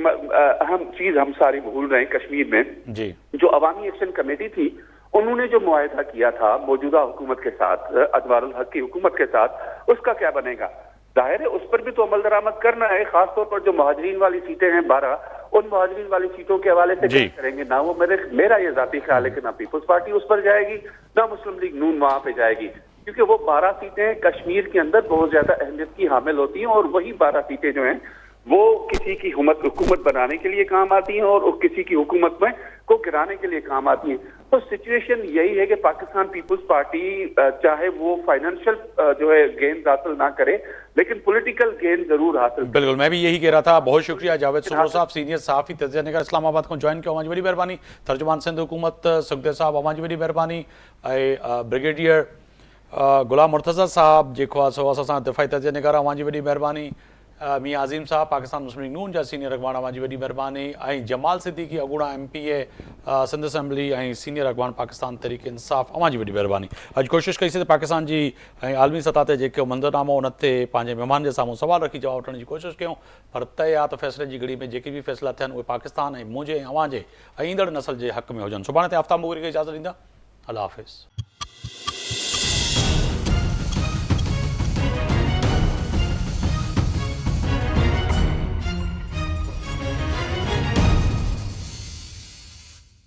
अहम चीज हम सारी भूल रहे हैं कश्मीर में जी, जो अवामी एक्शन कमेटी थी, उन्होंने जो मुआहदा किया था मौजूदा हुकूमत के साथ, अदवारुल हक की हुकूमत के साथ, उसका क्या बनेगा? जाहिर है उस पर भी तो अमल दरामद करना है, खासतौर पर जो मुहाजिरीन वाली सीटें हैं 12, उन मुहाजिरीन वाली सीटों के हवाले से क्या करेंगे? ना वो मेरा ये जाती ख्याल है कि ना पीपल्स पार्टी उस पर जाएगी, ना मुस्लिम लीग नून वहां पे जाएगी, क्योंकि वो 12 सीटें कश्मीर के अंदर बहुत ज्यादा अहमियत की हामिल होती हैं और वही 12 सीटें जो हैं वो किसी की हुकूमत बनाने के लिए काम आती हैं और किसी की हुकूमत में को गिराने के लिए काम आती हैं। तो सिचुएशन यही है कि पाकिस्तान पीपल्स पार्टी चाहे वो फाइनेंशियल जो है गेन हासिल ना करे, लेकिन पॉलिटिकल गेन जरूर हासिल। बिल्कुल, मैं भी यही कह रहा था। बहुत शुक्रिया जावेद सुमरो साहब, सीनियर सहाफ़ी तजिया निगार इस्लामाबाद को ज्वाइन किया, अवाजी बड़ी मेहरबानी। तर्जुमान सिंध हुकूमत सुखदेव साहब, अवाजी बड़ी मेहरबानी। ब्रिगेडियर गुलाम मुर्तज़ा साहब जेको असां दिफ़ाई तजिया निगार, अवाजी बड़ी मेहरबानी। मियां अज़ीम साहब पाकिस्तान मुस्लिम लीग नून जा सीनियर अॻवान, अवाजी वॾी महिरबानी। ऐं जमाल सिद्दीकी अॻूणा MPA सिंध असेंबली ऐं सीनियर अॻवान पाकिस्तान तहरीक इंसाफ़, अवाजी वॾी महिरबानी। अॼु कोशिशि कईसीं त पाकिस्तान जी ऐं आलमी सतह ते जेको मंज़रनामो उन ते पंहिंजे महिमान जे साम्हूं सवाल रखी जवाब वठण जी कोशिशि कयूं, पर तय आहे त फ़ैसिले जी घड़ी में जेके बि फ़ैसिला थियनि उहे पाकिस्तान ऐं मुंहिंजे ऐं अव्हां जे ऐं ईंदड़ नसल जे हक़ में हुजनि। सुभाणे ते आफ्ताब मुगरी खे इजाज़त ॾींदा। अल्लाह हाफ़िज़।